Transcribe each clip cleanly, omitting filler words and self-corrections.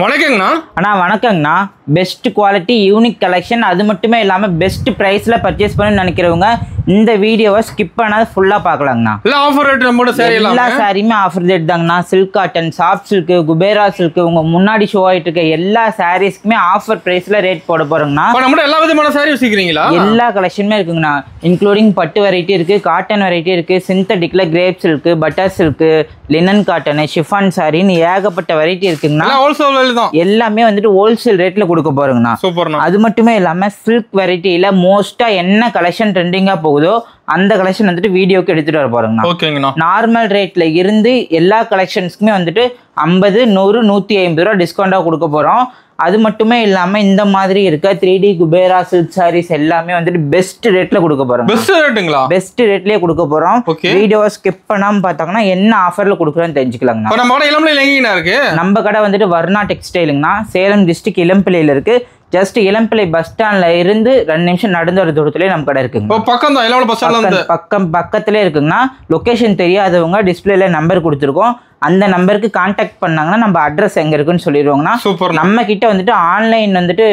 வணக்கங்கண்ணா. அண்ணா வணக்கங்கண்ணா. Best quality unique collection, அது மட்டுமே இல்லாமல் பெஸ்ட் ப்ரைஸில் பர்ச்சேஸ் பண்ணணும்னு நினைக்கிறவங்க இந்த வீடியோவை ஸ்கிப் பண்ணாத ஃபுல்லாக பார்க்கலாங்கண்ணா. ஆஃபர் ரேட் நம்ம சாரி எல்லா சாரியுமே ஆஃபர் ரேட் தாங்கண்ணா. Silk cotton, soft silk, Kubera silk, உங்கள் முன்னாடி ஷோ ஆகிட்டு இருக்க எல்லா சாரீஸ்க்குமே ஆஃபர் ப்ரைஸில் ரேட் போட போகிறோங்கண்ணா. நம்ம எல்லா விதமான சாரி வச்சுக்கிறீங்களா? எல்லா கலெக்ஷனுமே இருக்குங்கண்ணா. இன்க்ளூடிங் பட்டு வெரைட்டி இருக்குது, காட்டன் வெரைட்டி இருக்குது, சிந்தட்டிக்கில் crepe silk, butter silk, linen cotton, chiffon சாரின்னு ஏகப்பட்ட வெரைட்டி இருக்குங்கண்ணா. எல்லாமே வந்துட்டு ஹோல்சேல் ரேட்ல கொடுக்க போறோங்கண்ணா. அது மட்டுமே இல்லாம சில்க் வெரைட்டியில மோஸ்டா என்ன கலெக்ஷன் ட்ரெண்டிங்கா போகுதோ அந்த கலெக்ஷன் வந்துட்டு வீடியோக்கு எடுத்துட்டு வர போறோங்கண்ணா. நார்மல் ரேட்ல இருந்து எல்லா கலெக்ஷன்ஸ்க்குமே வந்துட்டு 50, 100, 150 ரூபா டிஸ்கவுண்டா கொடுக்க போறோம். அது மட்டுமே இல்லாம இந்த மாதிரி இருக்க 3D குபேரா சில்க் சாரீஸ் எல்லாமே வந்துட்டு பெஸ்ட் ரேட்ல கொடுக்க போறோம். பெஸ்ட் ரேட்லயே கொடுக்க போறோம். வீடியோவை ஸ்கிப் பண்ணாம பார்த்தாங்கன்னா என்ன ஆஃபர்ல கொடுக்குறோன்னு தெரிஞ்சுக்கலாங்கண்ணா. நம்ம கடை வந்துட்டு வர்ணா டெக்ஸ்டைலுங்கண்ணா. சேலம் டிஸ்ட்ரிக்ட் இளம்பிள்ளையில இருக்கு. ஜஸ்ட் இளம்பிள்ளை பஸ் ஸ்டாண்ட்ல இருந்து 2 நிமிஷம் நடந்து வர தூரத்திலே நம்ம கடை இருக்குங்க. பக்கத்திலே இருக்குங்கண்ணா. லொகேஷன் தெரியாதவங்க டிஸ்பிளேல நம்பர் கொடுத்துருக்கோம். அந்த நம்பருக்கு கான்டாக்ட் பண்ணாங்கன்னா நம்ம அட்ரஸ் எங்க இருக்குன்னு சொல்லிடுவோங்கண்ணா. நம்ம கிட்ட வந்துட்டு ஆன்லைன் வந்துட்டு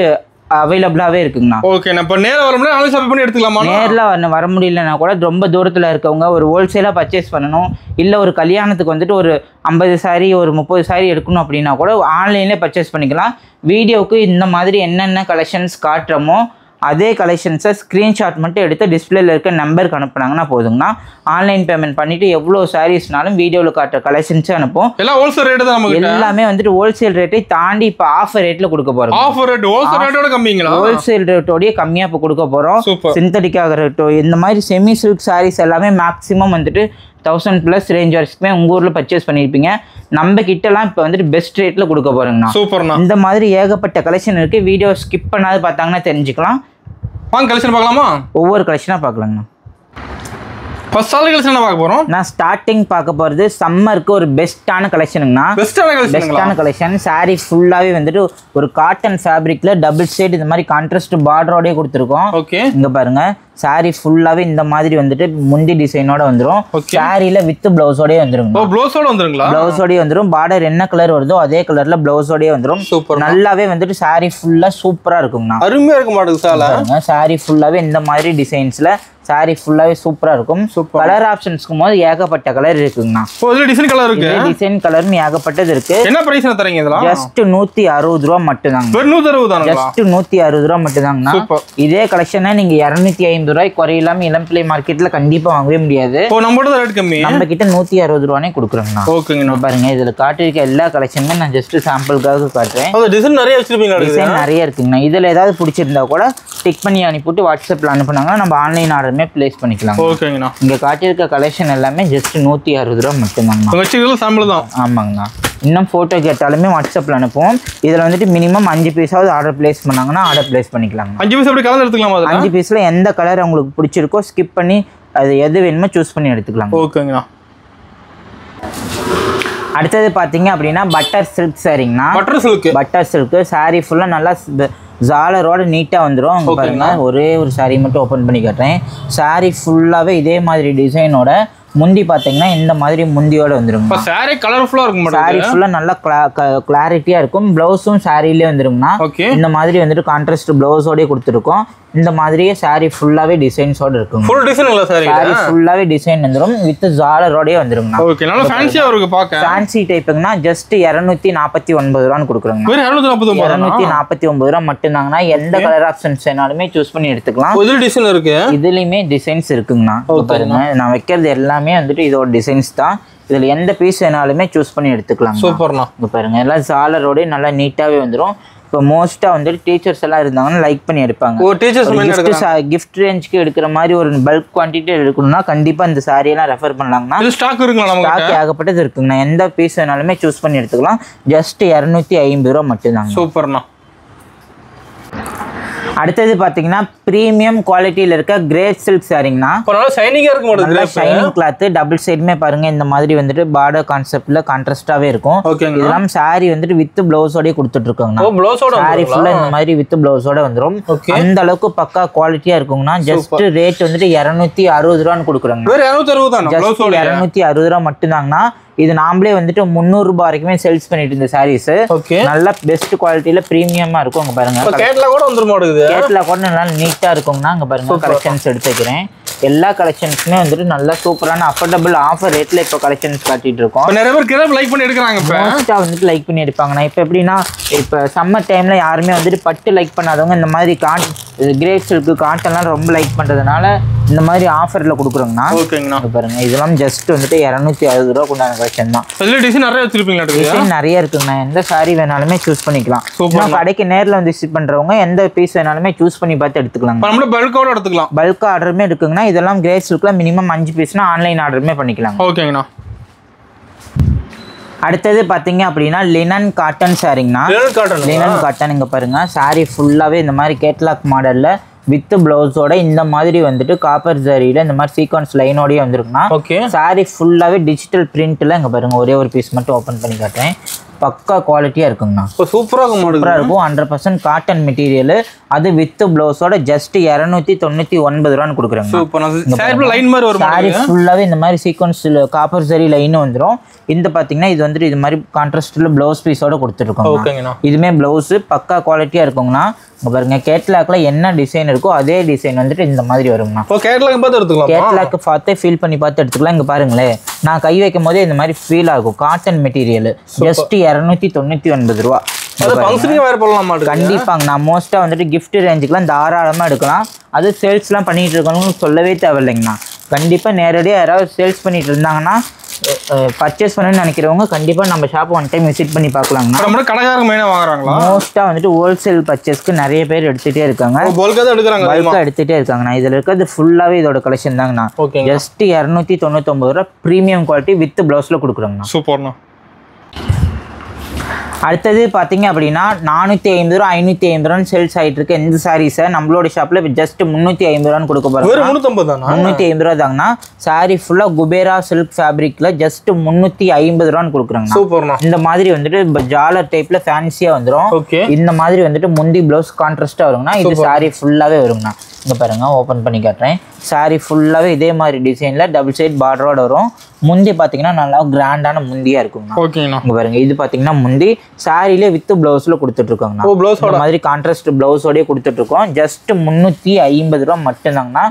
அவைலபிளாவே இருக்குங்கண்ணா. ஓகே, நம்ம நேரா வரமுடியல ஆன்லைன் ஷாப்பிங் பண்ணி எடுத்துக்கலாமா? நேர்ல வர முடியலன்னா கூட ரொம்ப தூரத்துல இருக்கவங்க ஒரு ஹோல்சேலா பர்ச்சேஸ் பண்ணணும், இல்ல ஒரு கல்யாணத்துக்கு வந்துட்டு ஒரு 50 சாரி ஒரு 30 சாரி எடுக்கணும் அப்படின்னா கூட ஆன்லைன்லேயே பர்ச்சேஸ் பண்ணிக்கலாம். வீடியோவுக்கு இந்த மாதிரி என்னென்ன கலெக்ஷன்ஸ் காட்டுறோமோ அதே கலெக்ஷன்ஸை ஸ்க்ரீன்ஷாட் மட்டும் எடுத்து டிஸ்பிளேல இருக்க நம்பருக்கு அனுப்புனாங்கன்னா போதுங்கண்ணா. ஆன்லைன் பேமெண்ட் பண்ணிட்டு எவ்வளோ சாரீஸ்னாலும் வீடியோவில் காட்டுற கலெக்ஷன்ஸே அனுப்பும். எல்லாமே வந்துட்டு ஹோல்சேல் ரேட்டை தாண்டி இப்போ ஆஃபர் ரேட்ல கொடுக்க போறோம். ஹோல்சேல் ரேட்டோடய கம்மியா இப்போ கொடுக்க போறோம். சிந்தட்டிக்காக ரேட்டோ இந்த மாதிரி செமி சில்க் சாரீஸ் எல்லாமே மேக்ஸிமம் வந்துட்டு 1000+ ரேஞ்ச் வரைக்குமே உங்க ஊர்ல பர்ச்சேஸ் பண்ணிருப்பீங்க. நம்ம கிட்டலாம் இப்போ வந்துட்டு பெஸ்ட் ரேட்ல கொடுக்க போறோங்கண்ணா. இந்த மாதிரி ஏகப்பட்ட கலெக்ஷன் இருக்கு. வீடியோ ஸ்கிப் பண்ணாது பார்த்தாங்கன்னா தெரிஞ்சுக்கலாம். கலெக்ஷன் பார்க்கலாமா? ஒவ்வொரு கலெக்ஷனா பார்க்கலாங்கண்ணா. ஃபர்ஸ்ட் சாரி கலெக்ஷன் என்ன பார்க்க போறோம்? நான் ஸ்டார்டிங் பார்க்க போறது சம்மருக்கு ஒரு பெஸ்ட்டான கலெக்ஷனுங்கண்ணா. பெஸ்ட்டான கலெக்ஷன். சாரி ஃபுல்லாவே வந்துட்டு ஒரு காட்டன் ஃபேப்ரிக்ல டபுள் ஷேட் இந்த மாதிரி கான்ட்ராஸ்ட் பார்டரோடய கொடுத்துருக்கோம். இங்க பாருங்க, சாரி ஃபுல்லாவே இந்த மாதிரி வந்துட்டு முந்தி டிசைனோட வந்துரும். சாரில வித் பிளவுஸோடய வந்துரும். பிளவுஸோடய வந்துரும். பார்டர் என்ன கலர் வருதோ அதே கலர்ல பிளவுஸோடய வந்துரும். நல்லாவே வந்துட்டு சாரி ஃபுல்லா சூப்பரா இருக்குங்கண்ணா. அருமையா இருக்க மாட்டேங்குது. சாரி ஃபுல்லாவே இந்த மாதிரி டிசைன்ஸ்ல சாரி ஃபுல்லாவே சூப்பரா இருக்கும். கலர் ஆப்ஷன்ஸ்க்கும் போது ஏகப்பட்ட கலர் இருக்குங்கண்ணா. டிசைன் கலர் இருக்கு. டிசைன் கலர்னு ஏகப்பட்டது இருக்கு. என்ன பிரைஸ் தரீங்க இதெல்லாம்? ஜஸ்ட் 160 ரூபா மட்டும்தாங்க. ஜஸ்ட் 160 ரூபா மட்டும்தாங்கண்ணா. இதே கலெக்ஷனை நீங்க 250 ரூபாய் குறையில்லாம இளம்பிள்ளை மார்க்கெட்ல கண்டிப்பா வாங்கவே முடியாது. நம்ம கிட்ட 160 ரூபானே கொடுக்குறோங்கண்ணா. பாருங்க, இதுல காட்டிருக்க எல்லா கலெக்ஷனுமே நான் ஜஸ்ட் சாம்பிளுக்காக காட்டுறேன். டிசைன் நிறைய இருக்குங்கண்ணா. இதுல ஏதாவது பிடிச்சிருந்தா கூட டிக் பண்ணி அனுப்பிட்டு வாட்ஸ்அப்ல அனுப்புனாங்கன்னா நம்ம ஆன்லைன் ஆர்டர் பிளேஸ் பண்ணிக்கலாம். இங்க காட்டியிருக்க கலெக்ஷன் எல்லாமே ஜஸ்ட் 160 ரூபா மட்டும்தாங்க. ஆமாங்கண்ணா. இன்னும் போட்டோ கேட்டாலுமே வாட்ஸ்அப்ல அனுப்புவோம். இதுல வந்துட்டு மினிமம் 5 பீஸாவது ஆர்டர் பிளேஸ் பண்ணாங்கன்னா ஆர்டர் பிளேஸ் பண்ணிக்கலாம். 5 பீஸ் எப்படி கலர் எடுத்துக்கலாம்? 5 பீஸ்ல எந்த கலர் உங்களுக்கு பிடிச்சிருக்கோ ஸ்கிப் பண்ணி அது எது வேணுமோ சூஸ் பண்ணி எடுத்துக்கலாம். ஓகேங்கண்ணா. அடுத்தது பாத்தீங்க அப்படின்னா பட்டர் சில்க் சாரிங்கண்ணா. பட்டர் சில்க் சாரி ஃபுல்லா நல்லா ஜாலரோட நீட்டாக வந்துடும். பாருங்க, ஒரே ஒரு சாரி மட்டும் ஓப்பன் பண்ணி காட்டுறேன். சாரி ஃபுல்லாகவே இதே மாதிரி டிசைனோட முந்தி பார்த்தீங்கன்னா இந்த மாதிரி முந்தியோட வந்துருங்க. சாரி கலர்ஃபுல்லா இருக்கும். சாரி ஃபுல்லா நல்லா கிளாரிட்டியா இருக்கும். பிளவுஸும் சாரிலே வந்துருங்கண்ணா. இந்த மாதிரி வந்துட்டு கான்ட்ராஸ்ட் பிளவுஸோடய கொடுத்துருக்கோம். இந்த மாதிரியே சாரி ஃபுல்லாவே டிசைன்ஸோட இருக்கும். ஃபுல் டிசைன் இல்ல சாரி ஃபுல்லாவே டிசைன் வந்துரும். வித் ஜாலரோடயே வந்துருங்கண்ணா. ஓகே, நல்ல ஃபேன்சியா இருக்கு பார்க்க. ஃபேன்சி டைப்புங்கண்ணா. ஜஸ்ட் 249 ரூபான்னு கொடுக்குறோங்க. 249 ரூபா மட்டும்தாங்கண்ணா. எந்த கலர் ஆப்ஷன்ஸ் வேணாலுமே சூஸ் பண்ணி எடுத்துக்கலாம். இதுல டிசைன் இருக்கு. இதுலயுமே டிசைன்ஸ் இருக்குங்கண்ணா. பாருங்க, நான் வைக்கிறது எல்லாமே வந்துட்டு இதோட டிசைன்ஸ் தான். இதுல எந்த பீஸ் வேணாலுமே சூஸ் பண்ணி எடுத்துக்கலாம். சூப்பர்ண்ணா. பாருங்க, எல்லாம் ஜாலரோட நல்லா நீட்டாவே வந்துரும். இப்போ மோஸ்ட்டாக வந்துட்டு டீச்சர்ஸ் எல்லாம் இருந்தாங்கன்னா லைக் பண்ணி எடுப்பாங்க. கிஃப்ட் ரேஞ்சுக்கு எடுக்கிற மாதிரி ஒரு பல்க் குவான்டிட்டி எடுக்கணும்னா கண்டிப்பாக இந்த சாரியெல்லாம் ரெஃபர் பண்ணலாங்கண்ணா. ஸ்டாக் ஏகப்பட்டது இருக்குங்கண்ணா. எந்த பீஸ் வேணாலுமே சூஸ் பண்ணி எடுத்துக்கலாம். ஜஸ்ட் 250 ரூபா மட்டும்தாங்க. சூப்பர்ண்ணா. அடுத்தது பாத்தீங்கன்னா பிரீமியம் குவாலிட்டியில இருக்க கிரேப் சில்க் சாரிங்கண்ணா. ஷைனிங்கா இருக்கும். ஷைனிங் கிளாத் டபுள் சைடுமே பாருங்க இந்த மாதிரி வந்துட்டு பார்டர் கான்செப்ட்ல கான்ட்ராஸ்டாவே இருக்கும். இதெல்லாம் சாரி வந்துட்டு வித் பிளவுஸோடய கொடுத்துட்டு இருக்காங்கண்ணா. சாரி ஃபுல்லா இந்த மாதிரி வித் பிளவுஸோட வந்துடும். அந்த அளவுக்கு பக்கா குவாலிட்டியா இருக்குங்கண்ணா. ஜஸ்ட் ரேட் வந்துட்டு 260 ரூபான்னு கொடுக்குறாங்க. 260 ரூபா மட்டும்தாங்கண்ணா. இது நாமளே வந்துட்டு 300 ரூபாய் வரைக்குமே சேல்ஸ் பண்ணிட்டு இருந்த சாரீஸ். ஓகே, நல்ல பெஸ்ட் குவாலிட்டியில பிரீமியமா இருக்கும். அங்க பாருங்க, கேட்லாக் கூட வந்துருமா? கேட்லாக் கூட நல்லா நீட்டா இருக்கும்னா அங்க பாருங்க கலெக்ஷன்ஸ் எடுத்து வைக்கிறேன். எல்லா கலெக்ஷன்ஸுமே வந்துட்டு நல்ல சூப்பரான அஃபோர்டபுள் ஆஃபர் ரேட்ல இப்போ கலெக்ஷன்ஸ் காட்டிட்டு இருக்கோம். நிறைய பேர் கிரேப் லைக் பண்ணி எடுக்கிறாங்க. இப்போ மோஸ்டா வந்துட்டு லைக் பண்ணி எடுப்பாங்க. நான் இப்போ எப்படின்னா இப்போ சம்மர் டைம்ல யாருமே வந்துட்டு பட்டு லைக் பண்ணாதவங்க இந்த மாதிரி கிரேப் சில்க் காட்டன்லாம் ரொம்ப லைக் பண்றதுனால இந்த மாதிரி ஆஃபர்ல கொடுக்குறோங்கண்ணா. ஓகேங்கண்ணா, பாருங்க இதெல்லாம் ஜஸ்ட் வந்துட்டு 260 ரூபா கொண்டான கலெக்ஷன் தான். டிசைன் நிறைய வச்சிருப்பீங்களா? டிசைன் நிறைய இருக்குங்கண்ணா. எந்த சாரி வேணாலுமே சூஸ் பண்ணிக்கலாம். கடைக்கு நேரில் வந்து விசிட் பண்றவங்க எந்த பீஸ் வேணாலுமே சூஸ் பண்ணி பார்த்து எடுத்துக்கலாம். பல்கோட எடுத்துக்கலாம். பல்க் ஆர்டருமே இருக்குங்கண்ணா. இதெல்லாம் கிரேப் சில்க்ல மினிமம் 5 பீஸ்னா ஆன்லைன் ஆர்டருமே பண்ணிக்கலாம். ஓகேங்கண்ணா. அடுத்தது பாத்தீங்க அப்படின்னா லினன் காட்டன் சாரிங்கண்ணா. லினன் காட்டன் இங்க பாருங்க சாரி ஃபுல்லாவே இந்த மாதிரி கேட்லாக் மாடல்ல வித் பிளவுஸோட இந்த மாதிரி வந்துட்டு காப்பர் ஜரியில இந்த மாதிரி சீக்வன்ஸ் லைனோடய வந்துருக்குன்னா சாரி ஃபுல்லாவே டிஜிட்டல் பிரிண்ட்ல இங்க பாருங்க ஒரே ஒரு பீஸ் மட்டும் ஓபன் பண்ணி காட்டுறேன். பக்கா குவாலிட்டியா இருக்குங்கண்ணா. சூப்பரா இருக்கும். 100% காட்டன் மெட்டீரியல். அது வித் பிளவுஸோட ஜஸ்ட் 299 ரூபான்னு கொடுக்குறாங்க. சாரி ஃபுல்லாவே இந்த மாதிரி சீக்வன்ஸ் காப்பர் ஜரி லைன் வந்துடும். இந்த பாத்தீங்கன்னா இது வந்துட்டு இது மாதிரி கான்ட்ராஸ்ட்ல பிளவுஸ் பீஸோட கொடுத்துருக்கோம். இதுமே பிளவுஸ் பக்கா குவாலிட்டியா இருக்குங்கண்ணா. இங்க பாருங்க கேட்லாக்ல என்ன டிசைன் இருக்கோ அதே டிசைன் வந்துட்டு இந்த மாதிரி வருங்கண்ணா. கேட்லாக் பார்த்தே ஃபீல் பண்ணி பார்த்து எடுத்துக்கலாம். இங்க பாருங்களேன் நான் கை வைக்கும் போதே இந்த மாதிரி ஃபீல் ஆகும். காட்டன் மெட்டீரியல் ஜஸ்ட் 299 ரூபா. கண்டிப்பாங்க நான் மோஸ்டா வந்துட்டு கிஃப்ட் ரேஞ்சுக்குலாம் தாராளமா எடுக்கலாம். அது சேல்ஸ்லாம் பண்ணிட்டு இருக்கணும்னு சொல்லவே தேவையில்லைங்கண்ணா. கண்டிப்பா நேரடியாக யாராவது சேல்ஸ் பண்ணிட்டு இருந்தாங்கன்னா பர்ச்சேஸ் பண்ணணும்னு நினைக்கிறவங்க கண்டிப்பா நம்ம ஷாப் ஒன் டைம் விசிட் பண்ணி பார்க்கலாங்கண்ணா. மோஸ்டா வந்துட்டு ஹோல்சேல் பர்ச்சேஸ்க்கு நிறைய பேர் எடுத்துட்டே இருக்காங்க. பல்கா எடுத்துட்டே இருக்காங்கண்ணா. இதுல இருக்கிறது ஃபுல்லாவே இதோட கலெக்ஷன் தாங்கண்ணா. ஜஸ்ட் 299 ரூபா பிரீமியம் குவாலிட்டி வித் பிளவுஸ்ல கொடுக்குறோங்கண்ணா. சூப்பர்ண்ணா. அடுத்தது பார்த்தீங்க அப்படின்னா 450 ரூபா 550 ரூபான்னு சேல்ஸ் ஆகிட்டு இருக்கு. இந்த சாரீஸை நம்மளோட ஷாப்ல ஜஸ்ட் 350 ரூபான்னு கொடுக்க போறோம். 350 ரூபா தாங்கண்ணா. சாரி ஃபுல்லா குபேரா சில்க் ஃபேப்ரிக்ல ஜஸ்ட் 350 ரூபான்னு கொடுக்குறாங்க. இந்த மாதிரி வந்துட்டு ஜாலர் டைப்ல ஃபேன்சியா வந்துடும். இந்த மாதிரி வந்துட்டு முந்தி பிளவுஸ் கான்ட்ராஸ்டா வருங்கண்ணா. இது சாரி ஃபுல்லாவே வருங்கண்ணா. இங்க பாருங்க ஓபன் பண்ணி காட்டுறேன். சாரி ஃபுல்லாவே இதே மாதிரி டிசைன்ல டபுள் சைட் பார்டரோட வரும். முந்தி பாத்தீங்கன்னா நல்லா கிராண்டான முந்தியா இருக்குங்கண்ணா. இங்க பாருங்க இது பாத்தீங்கன்னா முந்தி சாரிலே வித் பிளவுஸ்ல கொடுத்துட்டு இருக்காங்கண்ணா. இந்த மாதிரி கான்ட்ராஸ்ட் பிளவுஸோடய கொடுத்துட்டு இருக்கோம். ஜஸ்ட் 350 ரூபா மட்டும் தாங்கண்ணா.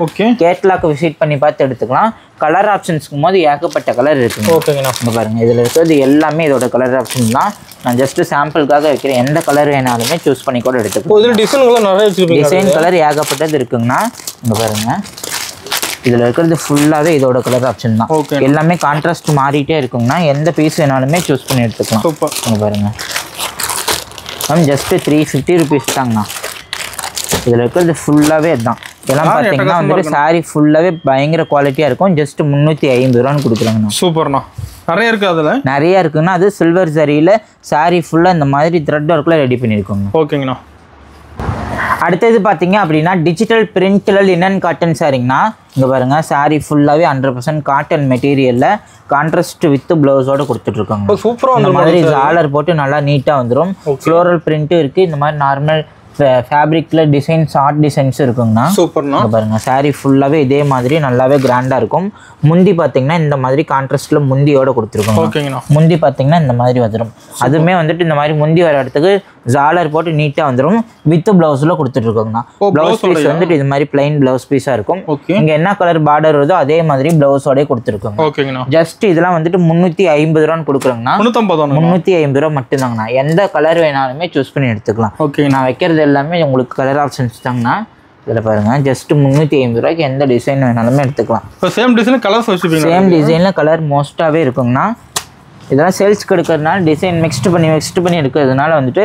கேட்லாக் விசிட் பண்ணி பார்த்து எடுத்துக்கலாம். கலர் ஆப்ஷன்ஸ்க்கும் போது ஏகப்பட்ட கலர் இருக்குங்க. இங்க பாருங்க இதுல இருக்கிறது எல்லாமே இதோட கலர் ஆப்ஷன் தான். நான் ஜஸ்ட் சாம்பிளுக்காக வைக்கிறேன். எந்த கலர் வேணாலுமே சூஸ் பண்ணி கூட எடுத்துக்கலாம். டிசைன் கலர் ஏகப்பட்டது இருக்குங்கண்ணா. இங்க பாருங்க இதுல இருக்கிறது ஃபுல்லாவே இதோட கலர் ஆப்ஷன் தான். எல்லாமே கான்ட்ராஸ்ட் மாறிட்டே இருக்குங்கண்ணா. எந்த பீஸ் வேணாலுமே சூஸ் பண்ணி எடுத்துக்கலாம். இங்க பாருங்க ஜஸ்ட் 350 ருபீஸ் தாங்கண்ணா. இதுல இருக்கிறது ஃபுல்லாவே அதுதான். இதெல்லாம் பாத்தீங்கன்னா வந்துட்டு சாரி ஃபுல்லாவே பயங்கர குவாலிட்டியா இருக்கும். ஜஸ்ட் 350 ரூபான்னு கொடுக்குறாங்கண்ணா. சூப்பர்ண்ணா. நிறைய இருக்கு. அதுல நிறைய இருக்குங்கண்ணா. அது சில்வர் ஜரியில சாரி ஃபுல்லா இந்த மாதிரி த்ரெட் ஒர்க்ல ரெடி பண்ணிருக்கோங்க. ஓகேங்கண்ணா. அடுத்தது பாத்தீங்க அப்படின்னா டிஜிட்டல் பிரிண்ட்ல லினன் காட்டன் சாரிங்கண்ணா. இங்க பாருங்க சாரி ஃபுல்லாவே 100% காட்டன் மெட்டீரியல்ல கான்ட்ராஸ்ட் வித் பிளவுஸோட கொடுத்துட்டு இருக்காங்க. இந்த மாதிரி ஜாலர் போட்டு நல்லா நீட்டா வந்துடும். ஃப்ளோரல் பிரிண்ட்டும் இருக்கு. இந்த மாதிரி நார்மல் ஃபேப்ரிக்ல டிசைன்ஸ் ஆர்ட் டிசைன்ஸ் இருக்குங்கண்ணா. சூப்பர்ண்ணா. பாருங்க சாரி ஃபுல்லாவே இதே மாதிரி நல்லாவே கிராண்டா இருக்கும். முந்தி பாத்தீங்கன்னா இந்த மாதிரி கான்ட்ராஸ்ட்ல முந்தியோட கொடுத்துருக்கோம். முந்தி பாத்தீங்கன்னா இந்த மாதிரி வந்துடும். அதுமே வந்துட்டு இந்த மாதிரி முந்தி வர இடத்துக்கு ஜாலர் போட்டு நீட்டா வந்துடும். வித் பிளவுஸ்ல கொடுத்துட்டு இருக்கோங்கண்ணா. பிளவுஸ் பீஸ் வந்துட்டு இது மாதிரி பிளைன் பிளவுஸ் பீஸா இருக்கும். இங்க என்ன கலர் பார்டர் வருதோ அதே மாதிரி பிளவுஸோட கொடுத்துருக்கோங்க. ஜஸ்ட் இதெல்லாம் வந்துட்டு 350 ரூபான்னு கொடுக்குறோங்கண்ணா. 350 ரூபா மட்டும் தாங்கண்ணா. எந்த கலர் வேணாலுமே சூஸ் பண்ணி எடுத்துக்கலாம். நான் வைக்கிறது எல்லாமே உங்களுக்கு கலர் ஆப்ஷன்ஸ் தாங்கண்ணா. இதில் பாருங்க ஜஸ்ட் 350 ரூபாய்க்கு எந்த டிசைன் வேணாலுமே எடுத்துக்கலாம். சேம் டிசைன் கலர்ஸ் வச்சுப்பீங்க. சேம் டிசைன்ல கலர் மோஸ்டாவே இருக்குங்கண்ணா. இதெல்லாம் சேல்ஸ்க்கு எடுக்கிறதுனால டிசைன் மிக்ஸ்ட் பண்ணி எடுக்கிறதுனால வந்துட்டு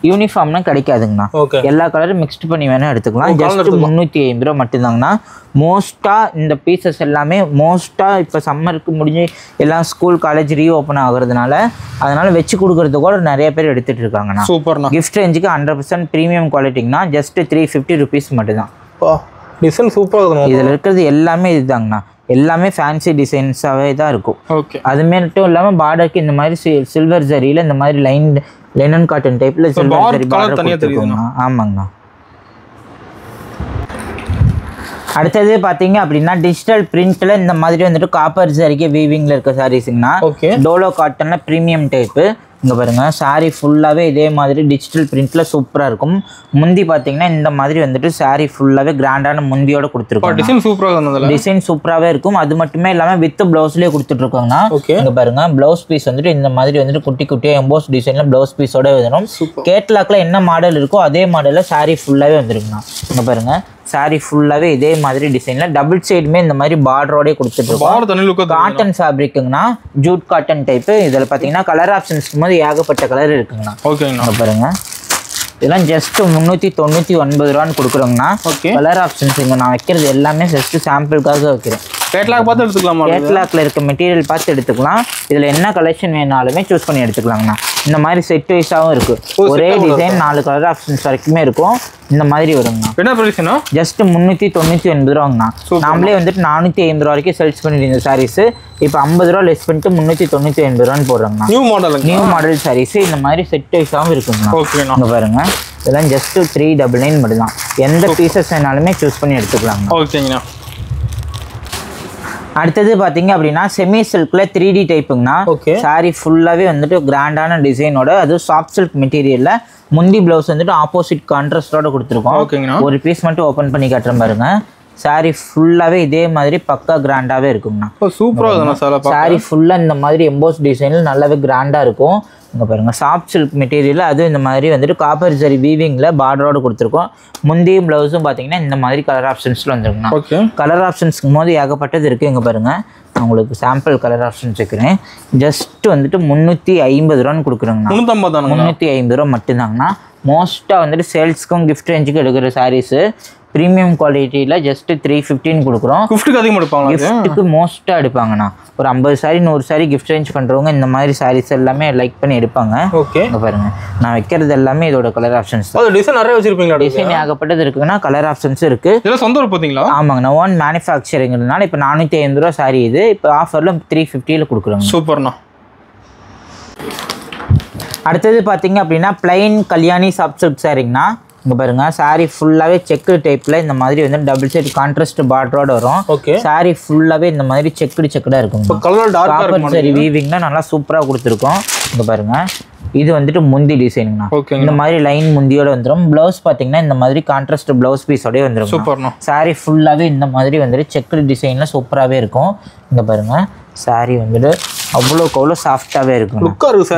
யூனிஃபார்ம்னா கிடைக்காதுங்கண்ணா. எல்லா கலரும் மிக்ஸ்ட் பண்ணி வேணா எடுத்துக்கலாம். ஜஸ்ட் 350 ரூபா மட்டும்தாங்கண்ணா. மோஸ்டா இந்த பீசஸ் எல்லாமே மோஸ்டா இப்போ சம்மருக்கு முடிஞ்சு எல்லாம் ஸ்கூல் காலேஜ் ரீஓப்பன் ஆகுறதுனால அதனால வச்சு கொடுக்கறது கூட நிறைய பேர் எடுத்துட்டு இருக்காங்கண்ணா. சூப்பர்ண்ணா. கிஃப்ட் ரேஞ்சுக்கு 100% ப்ரீமியம் குவாலிட்டிங்கண்ணா. ஜஸ்ட் 350 ருபீஸ் மட்டும்தான். டிசைன் சூப்பராக இதில் இருக்கிறது எல்லாமே இதுதாங்கண்ணா. எல்லாமே ஃபேன்சி டிசைன்ஸாகவே தான் இருக்கும். அது மட்டும் இல்லாமல் பார்டருக்கு இந்த மாதிரி சில்வர் ஜரியில் இந்த மாதிரி லைனன் காட்டன் டைப்ல சில்வர் ஜரி பார்டர் கொடுத்துருக்கோங்கண்ணா. ஆமாங்கண்ணா. அடுத்தது பாத்தீங்க அப்படின்னா டிஜிட்டல் பிரிண்ட்ல இந்த மாதிரி வந்துட்டு காப்பர் சரிக்கு வீவிங்ல இருக்க சாரீஸ்ங்கண்ணா. டோலோ காட்டன்ல பிரீமியம் டைப்பு. இங்க பாருங்க சாரி ஃபுல்லாவே இதே மாதிரி டிஜிட்டல் பிரிண்ட்ல சூப்பரா இருக்கும். முந்தி பாத்தீங்கன்னா இந்த மாதிரி வந்துட்டு சாரி ஃபுல்லாவே கிராண்டான முந்தியோட கொடுத்துருக்கோம். டிசைன் சூப்பராவே இருக்கும். அது மட்டுமே இல்லாம வித் பிளவுஸ்லயே கொடுத்துட்டு இருக்கோங்கண்ணா. இங்க பாருங்க பிளவுஸ் பீஸ் வந்துட்டு இந்த மாதிரி வந்துட்டு குட்டி குட்டியா எம்போஸ் டிசைன்ல பிளவுஸ் பீஸோட வரும். கேட்லாக்ல என்ன மாடல் இருக்கோ அதே மாடல்ல சாரி ஃபுல்லாவே வந்துருங்கண்ணா. இங்க பாருங்க சாரி ஃபுல்லாவே இதே மாதிரி டிசைன்ல டபுள் சைடுமே இந்த மாதிரி பார்டரோட கொடுத்துட்டு இருக்கோம். காட்டன் ஃபேப்ரிக்குங்கண்ணா. Jute cotton type. இதுல பாத்தீங்கன்னா கலர் ஆப்ஷன்ஸ்க்கு போது ஏகப்பட்ட கலர் இருக்குங்கண்ணா. ஓகேங்கண்ணா. பாருங்க இதெல்லாம் ஜஸ்ட் 399 ரூபான்னு கொடுக்குறோங்கண்ணா. கலர் ஆப்ஷன்ஸ் இங்க நான் வைக்கிறது எல்லாமே ஜஸ்ட் சாம்பிளுக்காக வைக்கிறேன். கேட்லாக் பார்த்து எடுத்துக்கலாம். கேட்லாக்ல இருக்க மெட்டீரியல் பார்த்து எடுத்துக்கலாம். இதுல என்ன கலெக்ஷன் வேணாலுமே சூஸ் பண்ணி எடுத்துக்கலாங்கண்ணா. இந்த மாதிரி செட் வைஸாவும் இருக்கு. ஒரே டிசைன் 4 கலர் ஆப்ஷன்ஸ் வரைக்குமே இருக்கும். இந்த மாதிரி வருங்கண்ணா. என்ன பிரைஸ்னா ஜஸ்ட் 399 ரூபாங்கண்ணா. நாமளே வந்துட்டு 450 ரூபா வரைக்கும் சேல்ஸ் பண்ணிட்டு இருந்த சாரீஸ் இப்போ 50 ரூபா லெஸ் பண்ணிட்டு 399 ரூபான்னு போடுறாங்கண்ணா. நியூ மாடல் சாரீஸ் இந்த மாதிரி செட் வைஸாவும் இருக்குங்கண்ணா. இங்க பாருங்க இதெல்லாம் ஜஸ்ட் 399 மட்டும் தான். எந்த பீசஸ் வேணாலுமே சூஸ் பண்ணி எடுத்துக்கலாங்க. ஓகேங்கண்ணா. அடுத்தது பாத்தீங்க அப்படின்னா செமி சில்க்ல 3D டைப்புங்கண்ணா. சாரி ஃபுல்லாவே வந்துட்டு கிராண்டான டிசைனோட அது சாஃப்ட் சில்க் மெட்டீரியல்ல முந்தி பிளவுஸ் வந்துட்டு ஆப்போசிட் கான்ட்ராஸ்டோட கொடுத்துருக்கோம். ஒரு பீஸ் மட்டும் ஓபன் பண்ணி காட்டுறேன் பாருங்க. சாரி ஃபுல்லாவே இதே மாதிரி பக்கா கிராண்டாவே இருக்குங்கண்ணா. சூப்பரா சாரி ஃபுல்லா இந்த மாதிரி எம்போஸ் டிசைன்ல நல்லாவே கிராண்டா இருக்கும். இங்க பாருங்க சாஃப்ட் சில்க் மெட்டீரியல் அது இந்த மாதிரி வந்துட்டு காப்பர் ஜரி வீவிங்ல பார்டரோட கொடுத்துருக்கோம். முந்தியும் பிளவுஸும் பாத்தீங்கன்னா இந்த மாதிரி கலர் ஆப்ஷன்ஸ்ல வந்துருக்குண்ணா. கலர் ஆப்ஷன்ஸ்க்கு போது ஏகப்பட்டது இருக்கு. இங்க பாருங்க நான் உங்களுக்கு சாம்பிள் கலர் ஆப்ஷன்ஸ் வைக்கிறேன். ஜஸ்ட் வந்துட்டு 350 ரூபான்னு கொடுக்குறோங்கண்ணா. 350 ரூபா மட்டும்தாங்கண்ணா. மோஸ்டா வந்துட்டு சேல்ஸ்க்கும் கிஃப்ட் ரேஞ்சுக்கும் எடுக்கிற சாரீஸ் பிரீமியம் குவாலிட்டியில் ஜஸ்ட் 315 கொடுக்குறோம். கிஃப்ட்டுக்கு அதிகமாக எடுப்பாங்க. கிஃப்ட்டுக்கு மோஸ்ட்டாக எடுப்பாங்கண்ணா. ஒரு 50 சாரி 100 சாரி கிஃப்ட் ரேஞ்ச் பண்ணுறவங்க இந்த மாதிரி சாரீஸ் எல்லாமே லைக் பண்ணி எடுப்பாங்க. ஓகே பாருங்க நான் வைக்கிறது எல்லாமே இதோட கலர் ஆப்ஷன்ஸ். டிசைன் நிறைய வச்சிருப்பீங்களா? டிசைன் ஏகப்பட்டது இருக்குன்னா கலர் ஆப்ஷன்ஸ் இருக்கு. இதெல்லாம் சொந்த ஊர் பார்த்தீங்களா? ஆமாங்கண்ணா. ஓன் மேனுஃபேக்சரிங்கிறதுனால இப்போ 450 ரூபா சாரி இது இப்போ ஆஃபரில் 350ல் கொடுக்குறோங்க. சூப்பர்ண்ணா. அடுத்தது பார்த்தீங்க அப்படின்னா பிளைன் கல்யாணி சாஃப்ட் சில்க் சாரிங்கண்ணா. இங்க பாருங்க சாரி ஃபுல்லாவே செக்கு டைப்ல இந்த மாதிரி வந்து டபுள் சைடு கான்ட்ராஸ்ட் பார்டரோட வரும். சாரி ஃபுல்லாவே இந்த மாதிரி செக்குடா இருக்கும். காப்பர் சரி வீவிங்ல நல்லா சூப்பரா கொடுத்துருக்கோம். இங்க பாருங்க இது வந்துட்டு முந்தி டிசைனுங்கண்ணா. இந்த மாதிரி லைன் முந்தியோட வந்துடும். பிளவுஸ் பாத்தீங்கன்னா இந்த மாதிரி கான்ட்ராஸ்ட் பிளவுஸ் பீஸோடய வந்துடும். சாரி ஃபுல்லாவே இந்த மாதிரி வந்துட்டு செக்கு டிசைன்ல சூப்பராகவே இருக்கும். இங்க பாருங்க சாரி வந்துட்டு அவ்வளோக்கு அவ்வளோ சாஃப்டாகவே இருக்கும்.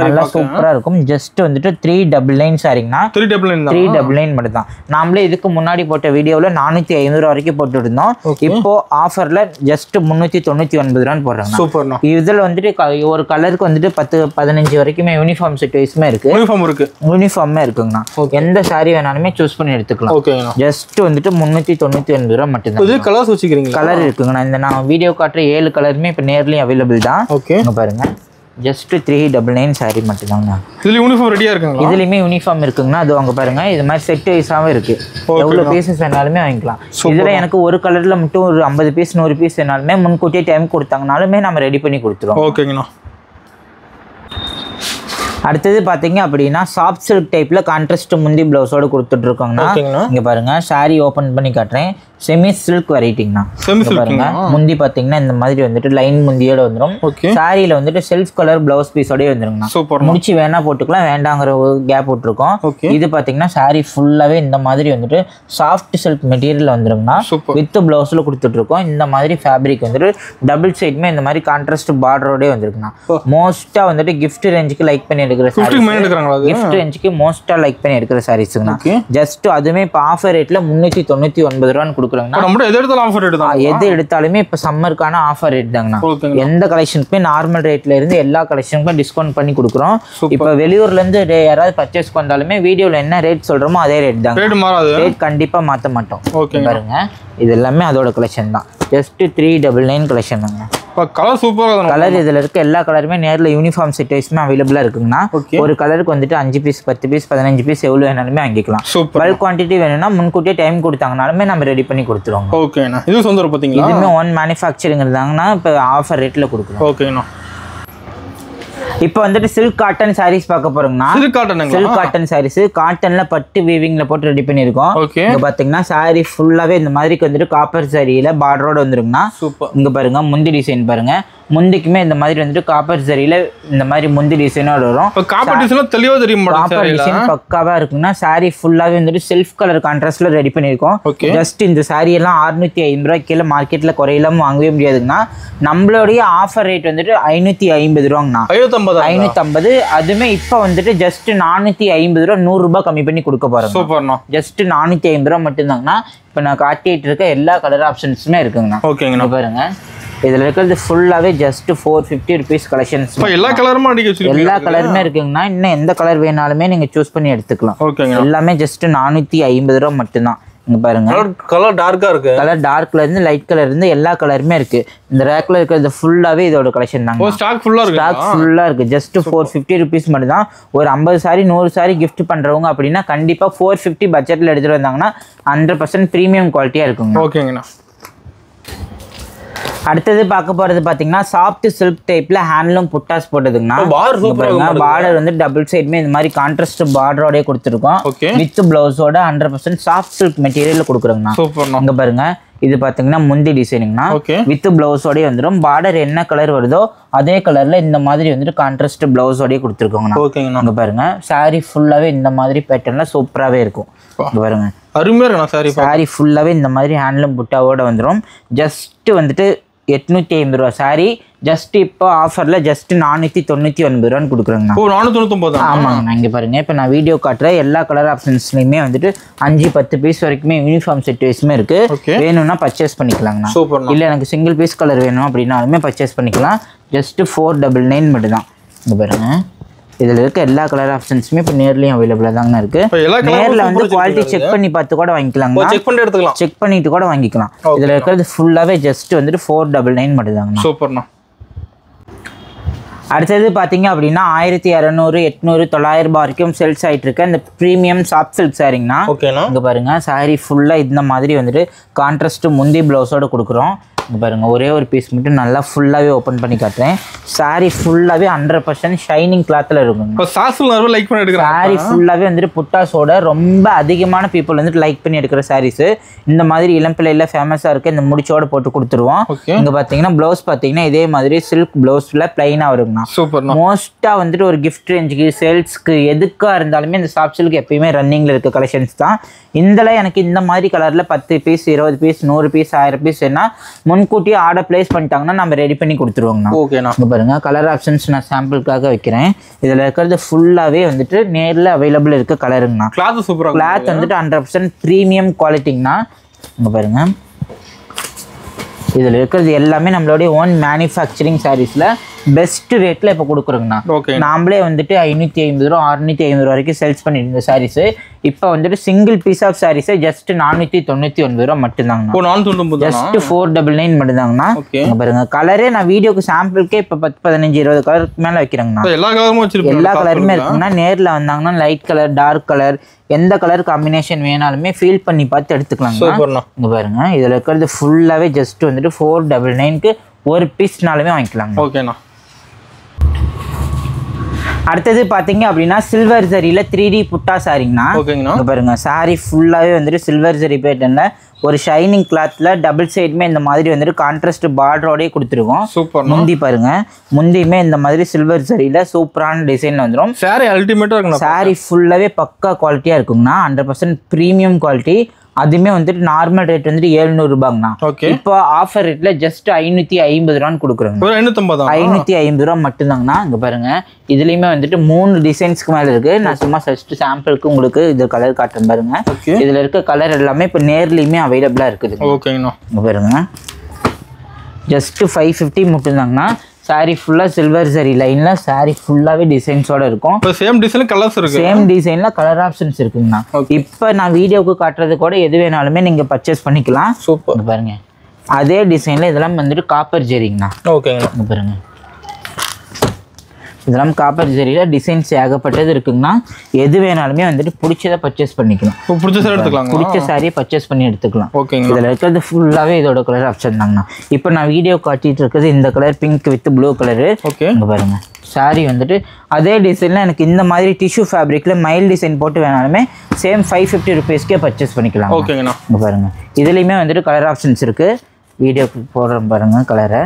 நல்லா சூப்பராக இருக்கும். ஜஸ்ட் வந்துட்டு 399 சாரிங்கண்ணா. 399 மட்டும் தான். நாமளே இதுக்கு முன்னாடி போட்ட வீடியோவில் 450 ரூபா வரைக்கும் போட்டு இருந்தோம். இப்போ ஆஃபரில் ஜஸ்ட் 399 ரூபான்னு போடுறாங்க. சூப்பர்ண்ணா. இதில் வந்துட்டு ஒரு கலருக்கு வந்துட்டு 10-15 வரைக்குமே யூனிஃபார்ம் செட் வைஸ்மே இருக்கு. யூனிஃபார்மே இருக்குங்கண்ணா. எந்த சாரி வேணாலுமே சூஸ் பண்ணி எடுத்துக்கலாம். ஜஸ்ட் வந்துட்டு 399 ரூபா மட்டும் தான். கலர்ஸ் வச்சுக்கிறீங்க? கலர் இருக்குங்கண்ணா. இந்த நான் வீடியோ காட்டுற 7 கலருமே இப்போ நேர்லயும் அவைலபிள் தான். பாருங்க ஜஸ்ட் 399 சாரி மட்டும் தாங்க. இதுல யூனிஃபார்ம் ரெடியா இருக்குங்களா? இதுலயுமே யூனிஃபார்ம் இருக்குங்கண்ணா. அது வாங்க பாருங்க இது மாதிரி செட் வைஸாவும் இருக்கு. எவ்வளவு பீசஸ் வேணாலுமே வாங்கிக்கலாம். இதுல எனக்கு ஒரு கலர்ல மட்டும் ஒரு 50 பீஸ் 100 பீஸ் வேணாலுமே முன்கூட்டியே டைம் கொடுத்தாங்கனாலுமே நம்ம ரெடி பண்ணி கொடுத்துருவோம். ஓகேங்கண்ணா. அடுத்தது பாத்தீங்க அப்படின்னா சாஃப்ட் சில்க் டைப்ல கான்ட்ராஸ்ட் முந்தி பிளவுஸோட கொடுத்துட்டு இருக்கோங்கண்ணா. இங்க பாருங்க சாரி ஓபன் பண்ணி காட்டுறேன். செமி சில்க் வெரைட்டிங்கண்ணா. பாருங்க முந்தி பாத்தீங்கன்னா இந்த மாதிரி வந்துட்டு லைன் முந்தியோட வந்துடும். சாரியில வந்துட்டு செல்ஃப் கலர் பிளவுஸ் பீஸோடய வந்துருங்கண்ணா. முடிச்சு வேணா போட்டுக்கலாம், வேண்டாங்கிற ஒரு கேப் விட்டுருக்கோம். இது பாத்தீங்கன்னா சாரி ஃபுல்லாவே இந்த மாதிரி வந்துட்டு சாஃப்ட் சில்க் மெட்டீரியல் வந்துருங்கண்ணா. வித் பிளவுஸ்ல கொடுத்துட்டு இருக்கோம். இந்த மாதிரி ஃபேப்ரிக் வந்துட்டு டபுள் சைடுமே இந்த மாதிரி கான்ட்ராஸ்ட் பார்டரோட வந்துருக்குண்ணா. மோஸ்டா வந்துட்டு கிஃப்ட் ரேஞ்சுக்கு லைக் பண்ணி எடுக்கிற கிஃப்ட் ரேஞ்சுக்கு மோஸ்டா லைக் பண்ணி எடுக்கிற சாரீஸ்ங்கண்ணா. ஜஸ்ட் அதுமே இப்போ ஆஃபர் ரேட்ல 399 ரூபான்னு கொடுக்குறாங்க. எது எடுத்தாலுமே இப்ப சம்மருக்கான ஆஃபர் ரேட் தாங்கண்ணா. எந்த கலெக்ஷனுக்குமே நார்மல் ரேட்ல இருந்து எல்லா கலெக்ஷனுக்கும் டிஸ்கவுண்ட் பண்ணி கொடுக்குறோம். இப்ப வெளியூர்ல இருந்து யாராவது பர்ச்சேஸ் பண்ணாலுமே வீடியோல என்ன ரேட் சொல்றோமோ அதே ரேட் தான். ரேட் கண்டிப்பா மாத்த மாட்டோம். பாருங்க இது எல்லாமே அதோட கலெக்ஷன் தான். ஜஸ்ட் 399 கலெக்ஷன் தாங்க. கலர் சூப்பரா கலர் இதுல இருக்க எல்லா கலருமே நேர்ல யூனிஃபார்ம் செட் வைஸ்மே அவைலபிளா இருக்குங்கண்ணா. ஒரு கலருக்கு வந்துட்டு 5 பீஸ் 10 பீஸ் 15 பீஸ் எவ்வளவு வேணாலுமே வாங்கிக்கலாம். பல்க் குவான்டிட்டி வேணும்னா முன்கூட்டியே டைம் கொடுத்தாங்கனாலுமே நம்ம ரெடி பண்ணி கொடுத்துருவோம். ஓகேண்ணா. இது சொந்த பாத்தீங்களா? இதுமே ஓன் மேனுஃபேக்சரிங் இருந்தாங்கன்னா இப்போ ஆஃபர் ரேட்ல கொடுக்குறோம். ஓகேண்ணா. இப்போ வந்துட்டு சில்க் காட்டன் சாரீஸ் பார்க்க போறோம்னா சில்க் காட்டன் சாரீஸ் காட்டன்ல பட்டு வீவிங்ல போட்டு ரெடி பண்ணிருக்கோம். இங்க பாத்தீங்கன்னா சாரி ஃபுல்லாவே இந்த மாதிரி வந்துட்டு காப்பர் சாரியில பார்டரோட வந்துருங்கண்ணா. இங்க பாருங்க முந்தி டிசைன் பாருங்க. முந்திக்குமே இந்த மாதிரி வந்துட்டு காப்பர் சாரியில இந்த மாதிரி முந்தி டிசைனோட வரும். காப்பர் டிசைன் தெளிவா தெரியும். காப்பர் டிசைன் பக்காவா இருக்குன்னா சாரி ஃபுல்லாவே வந்துட்டு செல்ஃப் கலர் கான்ட்ராஸ்ட்ல ரெடி பண்ணிருக்கோம். ஜஸ்ட் இந்த சாரி எல்லாம் 650 ரூபாய் கீழே மார்க்கெட்ல குறையிலாம வாங்கவே முடியாதுங்கண்ணா. நம்மளுடைய ஆஃபர் ரேட் வந்துட்டு 550 ரூபாங்கண்ணா. 550. அதுமே இப்போ வந்துட்டு ஜஸ்ட் 450 ரூபா 100 ரூபாய் கம்மி பண்ணி கொடுக்க போறோம். ஜஸ்ட் 450 ரூபா மட்டும்தாங்கண்ணா. இப்போ நான் காட்டிட்டு இருக்க எல்லா கலர் ஆப்ஷன்ஸுமே இருக்குங்கண்ணா. ஓகேங்கண்ணா பாருங்க. இதுல இருக்கிறது ஃபுல்லாவே ஜஸ்ட் 450 rupees கலெக்ஷன்ஸ். எல்லா கலருமே அடிக்க வச்சிருக்கீங்க. எல்லா கலருமே இருக்குங்கண்ணா. இன்னும் எந்த கலர் வேணாலுமே நீங்க சூஸ் பண்ணி எடுத்துக்கலாம். எல்லாமே ஜஸ்ட் 450 ரூபா மட்டும்தான். இங்க பாருங்க கலர் டார்க்கா இருக்கு. கலர் டார்க்ல இருந்து லைட் கலர் இருந்து எல்லா கலருமே இருக்கு. இந்த ரேக்ல இருக்கிறது ஃபுல்லாவே இதோட கலெக்ஷன் தாங்க. ஸ்டாக் ஃபுல்லா இருக்கு. ஸ்டாக் ஃபுல்லா இருக்கு. ஜஸ்ட் 450 rupees மட்டும் தான். ஒரு 50 சாரி 100 சாரி கிஃப்ட் பண்றவங்க அப்படின்னா கண்டிப்பா 450 பட்ஜெட்ல எடுத்துட்டு வந்தாங்கன்னா 100% பிரீமியம் குவாலிட்டியா இருக்குங்க. ஓகேங்கண்ணா. அடுத்தது பார்க்க போறது பாத்தீங்கன்னா சாஃப்ட் சில்க் டைப்ல ஹேண்ட்லூம் புட்டாஸ் போட்டதுங்கண்ணா. பார்டர் வந்து டபுள் சைடுமே இந்த மாதிரி கான்ட்ராஸ்ட் பார்டரோட கொடுத்துருக்கோம். வித் பிளவுஸோட 100% சாஃப்ட் சில்க் மெட்டீரியல் கொடுக்குறோங்கண்ணா. இங்க பாருங்க இது பாத்தீங்கன்னா முந்தி டிசைனிங்னா வித் பிளவுஸோடய வந்துடும். பார்டர் என்ன கலர் வருதோ அதே கலர்ல இந்த மாதிரி வந்துட்டு கான்ட்ராஸ்ட் பிளவுஸோடய கொடுத்துருக்கோங்கண்ணா. இங்க பாருங்க சாரி ஃபுல்லாவே இந்த மாதிரி பேட்டர்ன்ல சூப்பராகவே இருக்கும். இங்க பாருங்க அருமையா இருக்கு. சாரி ஃபுல்லாவே இந்த மாதிரி ஹேண்ட்லூம் புட்டாவோட வந்துடும். ஜஸ்ட் வந்துட்டு 850 ரூபா சாரி. ஜஸ்ட் இப்போ ஆஃபர்ல ஜஸ்ட் 499 ரூபான்னு கொடுக்குறேங்கண்ணா. 499. ஆமாங்கண்ணா. இங்கே பாருங்க இப்போ நான் வீடியோ காட்டுற எல்லா கலர் ஆப்ஷன்ஸ்லையுமே வந்துட்டு 5-10 பீஸ் வரைக்குமே யூனிஃபார்ம் செட் வைஸுமே இருக்கு. வேணும்னா பர்ச்சேஸ் பண்ணிக்கலாங்கண்ணா. இல்லை எனக்கு சிங்கிள் பீஸ் கலர் வேணும் அப்படின்னாலுமே பர்ச்சேஸ் பண்ணிக்கலாம். ஜஸ்ட் 499 மட்டும் தான். இங்கே பாருங்க இதுல இருக்க எல்லா கலர் ஆப்ஷன்ஸுமே இப்போ நேர்லயும் அவைலபிளா தாங்க இருக்கு. நேர்ல வந்து குவாலிட்டி செக் பண்ணி பார்த்து கூட வாங்கிக்கலாம். செக் பண்ணிட்டு கூட வாங்கிக்கலாம். இதுல இருக்கிறது ஃபுல்லாவே ஜஸ்ட் வந்துட்டு 499 மட்டும் தாங்க. சூப்பர்ண்ணா. அடுத்தது பார்த்தீங்க அப்படின்னா 1200, 800, 900 ரூபாய் வரைக்கும் சேல்ஸ் ஆகிட்டு இருக்கு இந்த ப்ரீமியம் சாஃப்ட் சில்க் சாரிங்கண்ணா. இங்கே பாருங்க சாரி ஃபுல்லாக இந்த மாதிரி வந்துட்டு கான்ட்ராஸ்ட் முந்தி ப்ளவுஸோட கொடுக்குறோம். இங்கே பாருங்க ஒரே ஒரு பீஸ் மட்டும் நல்லா ஃபுல்லாகவே ஓப்பன் பண்ணி காட்டுறேன். சாரி ஃபுல்லாகவே 100% ஷைனிங் கிளாத்தில் இருக்குங்க. சாரி ஃபுல்லாகவே வந்துட்டு புட்டாஸோட ரொம்ப அதிகமான பீப்புள் வந்துட்டு லைக் பண்ணி எடுக்கிற சாரீஸ். இந்த மாதிரி இளம்பிள்ளையில் ஃபேமஸாக இருக்க இந்த முடிச்சோட போட்டு கொடுத்துருவோம். இங்கே பார்த்தீங்கன்னா ப்ளவுஸ் பார்த்தீங்கன்னா இதே மாதிரி சில்க் ப்ளவுஸில் பிளைனாக வருங்கண்ணா. மோஸ்ட்டாக வந்துட்டு ஒரு கிஃப்ட் ரேஞ்சுக்கு சேல்ஸ்க்கு எதுக்காக இருந்தாலுமே இந்த சாஃப்ட் சில்க் எப்பயுமே ரன்னிங்கில் இருக்க கலெக்ஷன்ஸ் தான். இதில் எனக்கு இந்த மாதிரி கலரில் 10 பீஸ் 20 பீஸ் 100 பீஸ் 1000 பீஸ் என்ன முன்கூட்டியே ஆர்டர் பிளேஸ் பண்ணிட்டாங்கன்னா நம்ம ரெடி பண்ணி கொடுத்துருவோங்கண்ணா. இங்க பாருங்க கலர் ஆப்ஷன்ஸ் நான் சாம்பிளுக்காக வைக்கிறேன். இதுல இருக்கிறது ஃபுல்லாவே வந்துட்டு நேர்ல அவைலபிள் இருக்க கலருங்கண்ணா. கிளாத் வந்துட்டு 100% பிரீமியம் குவாலிட்டிங்கண்ணா. இங்க பாருங்க இதுல இருக்கிறது எல்லாமே நம்மளுடைய ஓன் மேனுஃபேக்சரிங் சாரீஸ்ல பெஸ்ட் ரேட்ல இப்போ கொடுக்குறோங்கண்ணா. நாமளே வந்துட்டு 550 ரூபா 650 ரூபா வரைக்கும் சேல்ஸ் பண்ணிட்டு இருந்த சாரீஸ் இப்போ வந்துட்டு single piece of saris just 499 ரூபா மட்டும்தாங்கண்ணா. ஜஸ்ட் 499 மட்டும்தாங்கண்ணா. பாருங்க கலரே நான் வீடியோக்கு சாம்பிளுக்கே இப்போ 10, 15, 20 கலருக்கு மேல வைக்கிறேங்கண்ணா. எல்லா கலருமே இருக்குன்னா நேர்ல வந்தாங்கன்னா லைட் கலர் டார்க் கலர் எந்த கலர் காம்பினேஷன் வேணாலுமே ஃபீல் பண்ணி பார்த்து எடுத்துக்கலாம். இங்க பாருங்க இதுல இருக்கிறது ஃபுல்லாவே ஜஸ்ட் வந்துட்டு 499க்கு ஒரு பீஸ்னாலுமே வாங்கிக்கலாங்க. ஓகேண்ணா. அடுத்தது பாத்தீங்க அப்படின்னா சில்வர் ஜரியில 3D புட்டா சாரிங்கண்ணா. இங்க பாருங்க சாரி ஃபுல்லாவே வந்துட்டு சில்வர் ஜரி பேட்டர்ன்ல ஒரு ஷைனிங் கிளாத்ல டபுள் சைடுமே இந்த மாதிரி வந்துட்டு கான்ட்ராஸ்ட் பார்டரோடய கொடுத்துருக்கோம். முந்தி பாருங்க முந்தியுமே இந்த மாதிரி சில்வர் ஜரியில சூப்பரான டிசைன்ல வந்துடும். சாரி அல்டிமேட்டா இருக்கு. சாரி ஃபுல்லாவே பக்கா குவாலிட்டியா இருக்குங்கண்ணா. 100% பிரீமியம் குவாலிட்டி. அதுமே வந்துட்டு நார்மல் ரேட் வந்துட்டு 700 ரூபாங்கண்ணா. இப்போ ஆஃபர் ரேட்ல ஜஸ்ட் 550 ரூபான்னு கொடுக்குறோங்க. 550 ரூபா மட்டும்தாங்கண்ணா. இங்க பாருங்க இதுலயுமே வந்துட்டு 3 டிசைன்ஸ்க்கு மேல இருக்கு. நான் சும்மா ஃபர்ஸ்ட் சாம்பிளுக்கு உங்களுக்கு இது கலர் காட்டுறேன் பாருங்க. இதுல இருக்க கலர் எல்லாமே இப்போ நேர்லயுமே அவைலபிளா இருக்குது. இங்க பாருங்க ஜஸ்ட் 550 மட்டும்தாங்கண்ணா. சாரி ஃபுல்லா சில்வர் சரி லைன்ல சாரி ஃபுல்லாவே டிசைன்ஸோட இருக்கும். சேம் டிசைன்ல கலர்ஸ் இருக்கு. சேம் டிசைன்ல கலர் ஆப்ஷன்ஸ் இருக்குங்கண்ணா. இப்போ நான் வீடியோக்கு காட்டுறது கூட எது வேணாலுமே நீங்க பர்ச்சேஸ் பண்ணிக்கலாம். சூப்பர் பாருங்க அதே டிசைன்ல இதெல்லாம் வந்துட்டு காப்பர் ஜெரிங்கண்ணா. ஓகேங்கண்ணா. பாருங்க இதெல்லாம் காப்பர் ஜரியில் டிசைன்ஸ் ஏகப்பட்டது இருக்குங்கன்னா எது வேணாலுமே வந்துட்டு பிடிச்சதை பர்ச்சேஸ் பண்ணிக்கலாம். பிடிச்ச சாரி எடுத்துக்கலாம், பிடிச்ச சாரியை பர்ச்சேஸ் பண்ணி எடுத்துக்கலாம். ஓகேங்க. இதில் இருக்கிறது ஃபுல்லாகவே இதோட கலர் ஆப்ஷன் தாங்கண்ணா. இப்போ நான் வீடியோ காட்டிட்டு இருக்கிறது இந்த colour pink with blue colour. Okay, இங்கே பாருங்க சாரி வந்துட்டு அதே டிசைனில் எனக்கு இந்த மாதிரி டிஷ்யூ ஃபேப்ரிக்கில் மைல் டிசைன் போட்டு வேணாலுமே சேம் 550 ருபீஸ்க்கே பர்ச்சேஸ் பண்ணிக்கலாம். ஓகேங்கண்ணா. இங்கே பாருங்க இதுலேயுமே வந்துட்டு கலர் ஆப்ஷன்ஸ் இருக்குது. வீடியோக்கு போடுறோம் பாருங்க கலரை.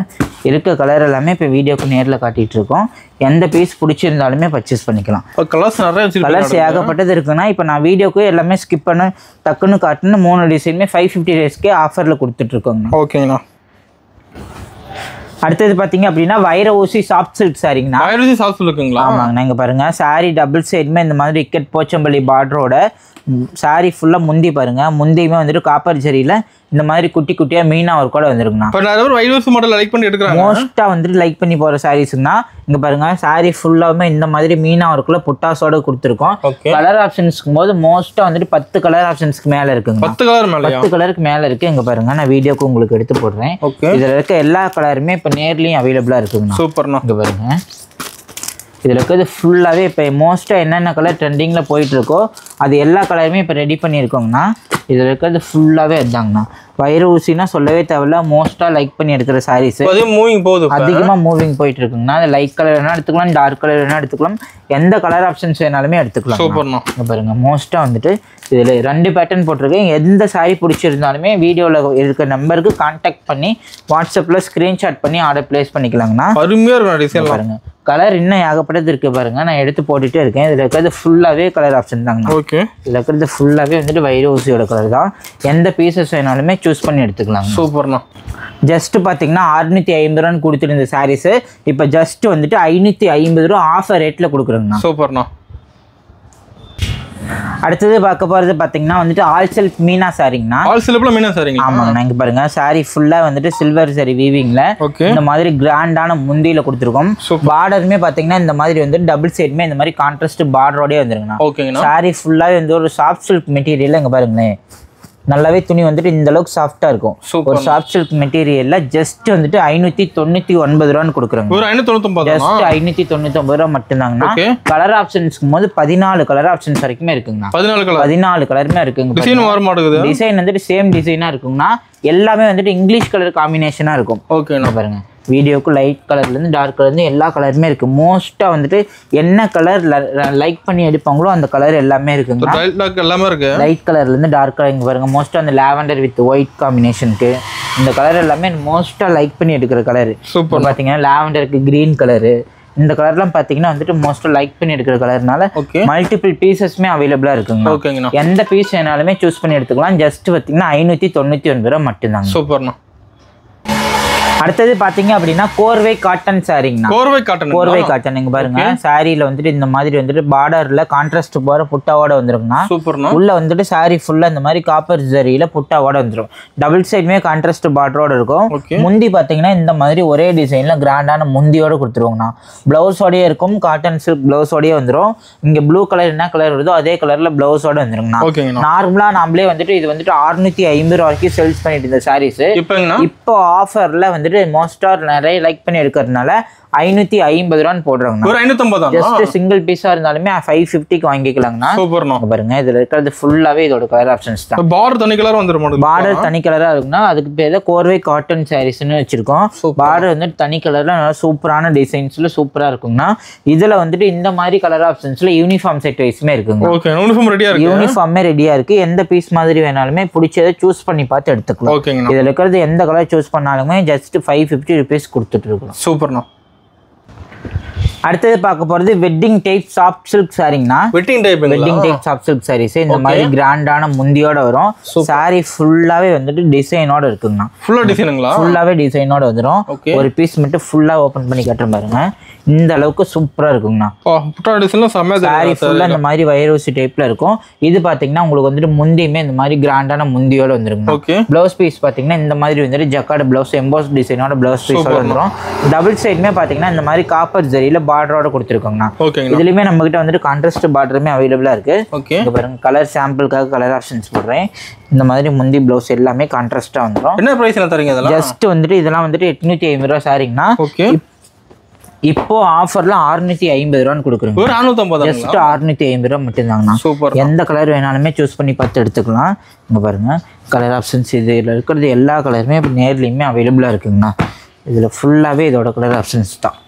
இருக்க கலர் எல்லாமே இப்போ வீடியோக்கு நேரில் காட்டிகிட்டு இருக்கோம். எந்த பீஸ் பிடிச்சிருந்தாலுமே பர்ச்சேஸ் பண்ணிக்கலாம். கலர்ஸ் நிறைய கலர்ஸ் ஏகப்பட்டது இருக்குன்னா இப்போ நான் வீடியோக்கு எல்லாமே ஸ்கிப் பண்ண டக்குன்னு காட்டுன்னு 3 டிசைனுமே 550 ரேஸ்க்கே ஆஃபரில் கொடுத்துட்ருக்கோங்கண்ணா. ஓகேங்கண்ணா. அடுத்தது பார்த்தீங்க அப்படின்னா வைர ஊசி சாஃப்ட் சில்க் சாரிங்கண்ணா. வைர ஊசி சாஃப்ட் சில்க்குங்களா? ஆமாங்கண்ணா. இங்கே பாருங்க சாரி டபுள் சைடுமே இந்த மாதிரி இக்கட் போச்சம்பள்ளி பார்டரோட சாரி ஃபுல்லாக முந்தி பாருங்க. முந்தியுமே வந்துட்டு காப்பர் ஜரியில் இந்த மாதிரி குட்டி குட்டியாக மீனா ஒர்க் கூட வந்துருக்குண்ணா. இப்போ நிறைய பேர் வைர ஊசி மாடல் லைக் பண்ணி எடுக்கிறாங்க. மோஸ்ட்டாக வந்துட்டு லைக் பண்ணி போகிற சாரீஸ்னா இங்கே பாருங்க சாரி ஃபுல்லாகவே இந்த மாதிரி மீனா ஒர்க்கில் புட்டாஸோட கொடுத்துருக்கோம். கலர் ஆப்ஷன்ஸ்க்கு போது மோஸ்ட்டாக வந்துட்டு 10 கலர் ஆப்ஷன்ஸ்க்கு மேலே இருக்குங்க. 10 கலர் மேலே 10 கலருக்கு மேலே இருக்குது. இங்கே பாருங்க நான் வீடியோக்கு உங்களுக்கு எடுத்து போடுறேன். இதில் இருக்க எல்லா கலருமே இப்போ நேர்லையும் அவைலபிளாக இருக்குங்கண்ணா. சூப்பர்ண்ணா. இங்கே பாருங்க இதில் இருக்கிறது ஃபுல்லாகவே இப்போ மோஸ்ட்டாக என்னென்ன கலர் ட்ரெண்டிங்கில் போயிட்டுருக்கோ அது எல்லா கலருமே இப்போ ரெடி பண்ணியிருக்கோங்கண்ணா. இதில் இருக்கிறது ஃபுல்லாகவே அதுதாங்கண்ணா. வைர ஊசினா சொல்லவே தேவையில்ல. மோஸ்ட்டாக லைக் பண்ணி எடுக்கிற சாரீஸ் மூவிங் போகுது, அதிகமாக மூவிங் போயிட்டு இருக்குங்கண்ணா. அது லைட் கலர் வேணால் எடுத்துக்கலாம், டார்க் கலர் வேணால் எடுத்துக்கலாம், எந்த கலர் ஆப்ஷன்ஸ் வேணாலுமே எடுத்துக்கலாம். சூப்பர்ண்ணா. பாருங்க மோஸ்ட்டாக வந்துட்டு இதில் 2 பேட்டர்ன் போட்டிருக்கேன். எந்த சாரீ பிடிச்சிருந்தாலுமே வீடியோவில் இருக்க நம்பருக்கு கான்டாக்ட் பண்ணி வாட்ஸ்அப்பில் ஸ்க்ரீன்ஷாட் பண்ணி ஆர்டர் பிளேஸ் பண்ணிக்கலாங்கண்ணா. அருமையாக இருக்கும் டிசைன் பாருங்க. கலர் இன்னும் ஏகப்பட்டது இருக்குது பாருங்க. நான் எடுத்து போட்டுகிட்டே இருக்கேன். இதில் இருக்கிறது ஃபுல்லாகவே கலர் ஆப்ஷன் தாங்கண்ணா. ஓகே, இதில் இருக்கிறது ஃபுல்லாகவே வந்துட்டு வைர ஊசியோட கலர் தான். எந்த பீசஸ் வேணாலுமே சூஸ் பண்ணி எடுத்துக்கலாம். சூப்பர்ண்ணா. ஜஸ்ட் பார்த்தீங்கன்னா 650 ரூபான்னு கொடுத்துருந்த சாரீஸ் இப்போ ஜஸ்ட் வந்துட்டு 550 ரூபா ஆஃபர் ரேட்டில் கொடுக்குறேங்கண்ணா. சூப்பர்ண்ணா. அடுத்தது பார்க்க போகிறது பார்த்தீங்கன்னா வந்துட்டு ஆல் செல்ஃப் மீனா சாரிங்கண்ணா. ஆல் செல்ஃப்ல மீனா சாரிங்க. ஆமாங்கண்ணா. இங்கே பாருங்க சாரி ஃபுல்லாக வந்துட்டு சில்வர் சாரி வீவிங்கில் இந்த மாதிரி கிராண்டான முந்தியில் கொடுத்துருக்கோம். பார்டருமே பார்த்தீங்கன்னா இந்த மாதிரி வந்து டபுள் சைடுமே இந்த மாதிரி கான்ட்ராஸ்ட் பார்டரோடய வந்துருங்கண்ணா. ஓகேங்கண்ணா. சாரி ஃபுல்லாகவே வந்து ஒரு சாஃப்ட் சில்க் மெட்டீரியல். இங்கே பாருங்களேன் நல்லாவே துணி வந்துட்டு இந்த அளவுக்கு சாஃப்டாக இருக்கும். ஒரு சாஃப்ட் சில்க் மெட்டீரியலில் ஜஸ்ட் வந்துட்டு 599 ரூபான்னு கொடுக்குறாங்க. ஒரு 599 ஜஸ்ட் 599 ரூபா மட்டும்தாங்கண்ணா. கலர் ஆப்ஷன்ஸ்க்கு போது 14 கலர் ஆப்ஷன்ஸ் வரைக்குமே இருக்குங்கண்ணா. 14 கலருமே இருக்குங்க. டிசைன் வந்துட்டு சேம் டிசைனாக இருக்குங்கண்ணா. எல்லாமே வந்துட்டு இங்கிலீஷ் கலர் காம்பினேஷனாக இருக்கும். ஓகேண்ணா. பாருங்க வீடியோக்கு லைட் கலர்லேருந்து டார்க் கலர்லேருந்து எல்லா கலருமே இருக்குது. மோஸ்ட்டாக வந்துட்டு என்ன கலர் லைக் பண்ணி எடுப்பாங்களோ அந்த கலர் எல்லாமே இருக்குங்க. எல்லாமே இருக்கு. லைட் கலர்லேருந்து டார்க் கலர் இங்கே பாருங்கள். மோஸ்ட்டாக அந்த லாவெண்டர் வித் ஒயிட் காம்பினேஷனுக்கு இந்த கலர் எல்லாமே மோஸ்ட்டாக லைக் பண்ணி எடுக்கிற கலர். சூப்பர். பார்த்தீங்கன்னா லாவெண்டருக்கு க்ரீன் கலரு இந்த கலர்லாம் பார்த்தீங்கன்னா வந்துட்டு மோஸ்ட்டாக லைக் பண்ணி எடுக்கிற கலர்னால மல்டிபிள் பீசஸ்மே அவைலபிளாக இருக்குங்க. ஓகேங்கண்ணா. எந்த பீஸ் வேணாலுமே சூஸ் பண்ணி எடுத்துக்கலாம். ஜஸ்ட் பார்த்தீங்கன்னா 599 ரூபா மட்டும்தாங்க. சூப்பர்ண்ணா. அடுத்தது பாத்தீங்க அப்படின்னா கோர்வை காட்டன் சாரிங்கண்ணா. கோர்வை காட்டன். கோர்வை காட்டன் இங்க பாருங்க சாரியில வந்துட்டு இந்த மாதிரி வந்துட்டு பார்டர்ல கான்ட்ராஸ்ட் போற புட்டாவோட வந்துருங்கண்ணா. சூப்பர்ண்ணா. உள்ள வந்துட்டு சாரி ஃபுல்லா இந்த மாதிரி காப்பர் ஜரியில புட்டாவோட வந்துடும். டபுள் சைடுமே கான்ட்ராஸ்ட் பார்டரோட இருக்கும். முந்தி பாத்தீங்கன்னா இந்த மாதிரி ஒரே டிசைன்ல கிராண்டான முந்தியோட கொடுத்துருவாங்கண்ணா. பிளவுஸோடய இருக்கும். காட்டன் சில்க் பிளவுஸோடய வந்துடும். இங்க ப்ளூ கலர் என்ன கலர் வருதோ அதே கலர்ல பிளவுஸோட வந்துருங்கண்ணா. நார்மலா நாமளே வந்துட்டு இது வந்துட்டு 650 வரைக்கும் சேல்ஸ் பண்ணிட்டு இருந்த சாரீஸ் இப்போ ஆஃபர்ல வந்து மோஸ்டா நிறைய லைக் பண்ணி எடுக்கிறதுனால 550 ரூபான்னு போடுறாங்க. ஒரு 550 ஜஸ்ட் சிங்கிள் பீஸா இருந்தாலுமே 550க்கு வாங்கிக்கலாங்கண்ணா. சூப்பர்ண்ணா. பாருங்க இதுல இருக்கிறது ஃபுல்லாவே இதோட கலர் ஆப்ஷன்ஸ் தான். பார்டர் தனி கலரா வந்துரும். பார்டர் தனி கலரா இருக்குன்னா அதுக்கு பேர் கோர்வை காட்டன் சாரீஸ்னு வச்சிருக்கோம். பார்டர் வந்து தனி கலர்ல நல்லா சூப்பரான டிசைன்ஸ்ல சூப்பரா இருக்குங்கண்ணா. இதுல வந்துட்டு இந்த மாதிரி கலர் ஆப்ஷன்ஸ்ல யூனிஃபார்ம் செட் வைஸ்மே இருக்குங்க. ஓகே, யூனிஃபார்ம் ரெடியா இருக்கு. யூனிஃபார்மே ரெடியா இருக்கு. எந்த பீஸ் மாதிரி வேணாலுமே பிடிச்சதை சூஸ் பண்ணி பார்த்து எடுத்துக்கலாம். ஓகேங்கண்ணா. இதுல இருக்கிறது எந்த கலர் சூஸ் பண்ணாலுமே ஜஸ்ட் 550 ருபீஸ் கொடுத்துட்டு இருக்கோம். சூப்பர்ண்ணா. அடுத்தது பார்க்க போறது வெட்டிங் டைப் சாஃப்ட் சில்க் சாரிங்கண்ணா. Wedding type soft silk saris இந்த மாதிரி கிராண்டான முந்தியோட வரும். சாரி ஃபுல்லாவே வந்துட்டு டிசைனோட இருக்குங்கண்ணா. ஃபுல்லாவே டிசைனோட வந்துடும். ஒரு பீஸ் மட்டும் ஃபுல்லா ஓபன் பண்ணி காட்டுறேன் பாருங்க. இந்த அளவுக்கு சூப்பரா இருக்குங்கண்ணா. சாரி ஃபுல்லா இந்த மாதிரி வைரோசி டைப்ல இருக்கும். இது பாத்தீங்கன்னா உங்களுக்கு வந்துட்டு முந்தியுமே இந்த மாதிரி கிராண்டான முந்தியோட வந்துருங்க. பிளவுஸ் பீஸ் பாத்தீங்கன்னா இந்த மாதிரி வந்துட்டு ஜக்கார்டு பிளவுஸ் எம்போஸ் டிசைனோட பிளவுஸ் பீஸோட வந்துடும். டபுள் சைடுமே பாத்தீங்கன்னா இந்த மாதிரி காப்பர் ஜரியில பார்டரோட கொடுத்துருக்கோங்கண்ணா. இதுலயுமே நம்ம கிட்ட வந்துட்டு கான்ட்ராஸ்ட் பார்டருமே அவைலபிளா இருக்கு. இங்க பாருங்க கலர் சாம்பிளுக்காக கலர் ஆப்ஷன்ஸ் போடுறேன். இந்த மாதிரி முந்தி பிளவுஸ் எல்லாமே கான்ட்ராஸ்டா வந்துடும். என்ன பிரைஸ்ல தரீங்க இதெல்லாம்? ஜஸ்ட் வந்துட்டு இதெல்லாம் வந்துட்டு 850 ரூபாய் சாரிங்கண்ணா. இப்போ ஆஃபர்ல 650 ரூபான்னு கொடுக்குறோம். ஒரு 450 ஜஸ்ட் 650 ரூபா மட்டும் தாங்கண்ணா. சூப்பர். எந்த கலர் வேணாலுமே சூஸ் பண்ணி பார்த்து எடுத்துக்கலாம். இங்க பாருங்க கலர் ஆப்ஷன்ஸ் இதில் இருக்கிறது எல்லா கலருமே இப்போ நேர்லையுமே அவைலபிளாக இருக்குங்கண்ணா. இதில் ஃபுல்லாகவே இதோட கலர் ஆப்ஷன்ஸ் தான்.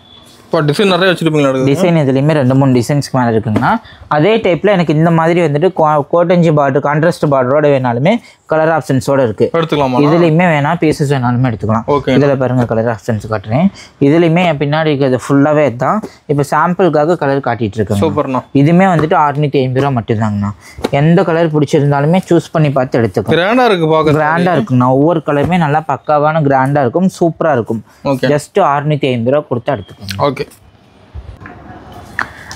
இப்போ டிசைன் நிறைய வச்சிருப்பீங்களா? டிசைன் இதுலேயுமே 2-3 டிசைன்ஸ்க்கு மேலே இருக்குங்கண்ணா. அதே டைப்பில் எனக்கு இந்த மாதிரி வந்துட்டு கோட்டஞ்சி பார்டர் கான்ட்ராஸ்ட் பார்டரோட வேணாலுமே கலர் ஆப்ஷன்ஸோட இருக்கு. எடுத்துக்கலாமா? இதுலையுமே வேணா பீசஸ் வேணாலுமே எடுத்துக்கலாம். ஓகே. இதில் பாருங்க கலர் ஆப்ஷன்ஸ் காட்டுறேன். இதுலையுமே என் பின்னாடி இருக்கிறது ஃபுல்லாகவே தான். இப்போ சாம்பிளுக்காக கலர் காட்டிட்டு இருக்கேன். சூப்பர்ண்ணா. இதுவுமே வந்துட்டு 650 ரூபா மட்டும்தாங்கண்ணா. எந்த கலர் பிடிச்சிருந்தாலுமே சூஸ் பண்ணி பார்த்து எடுத்துக்கலாம். கிராண்டா இருக்கு, பார்க்க கிராண்டா இருக்குங்கண்ணா. ஒவ்வொரு கலருமே நல்லா பக்காவான கிராண்டா இருக்கும், சூப்பரா இருக்கும். ஜஸ்ட் 650 ரூபா கொடுத்து எடுத்துக்கோங்க. ஓகே.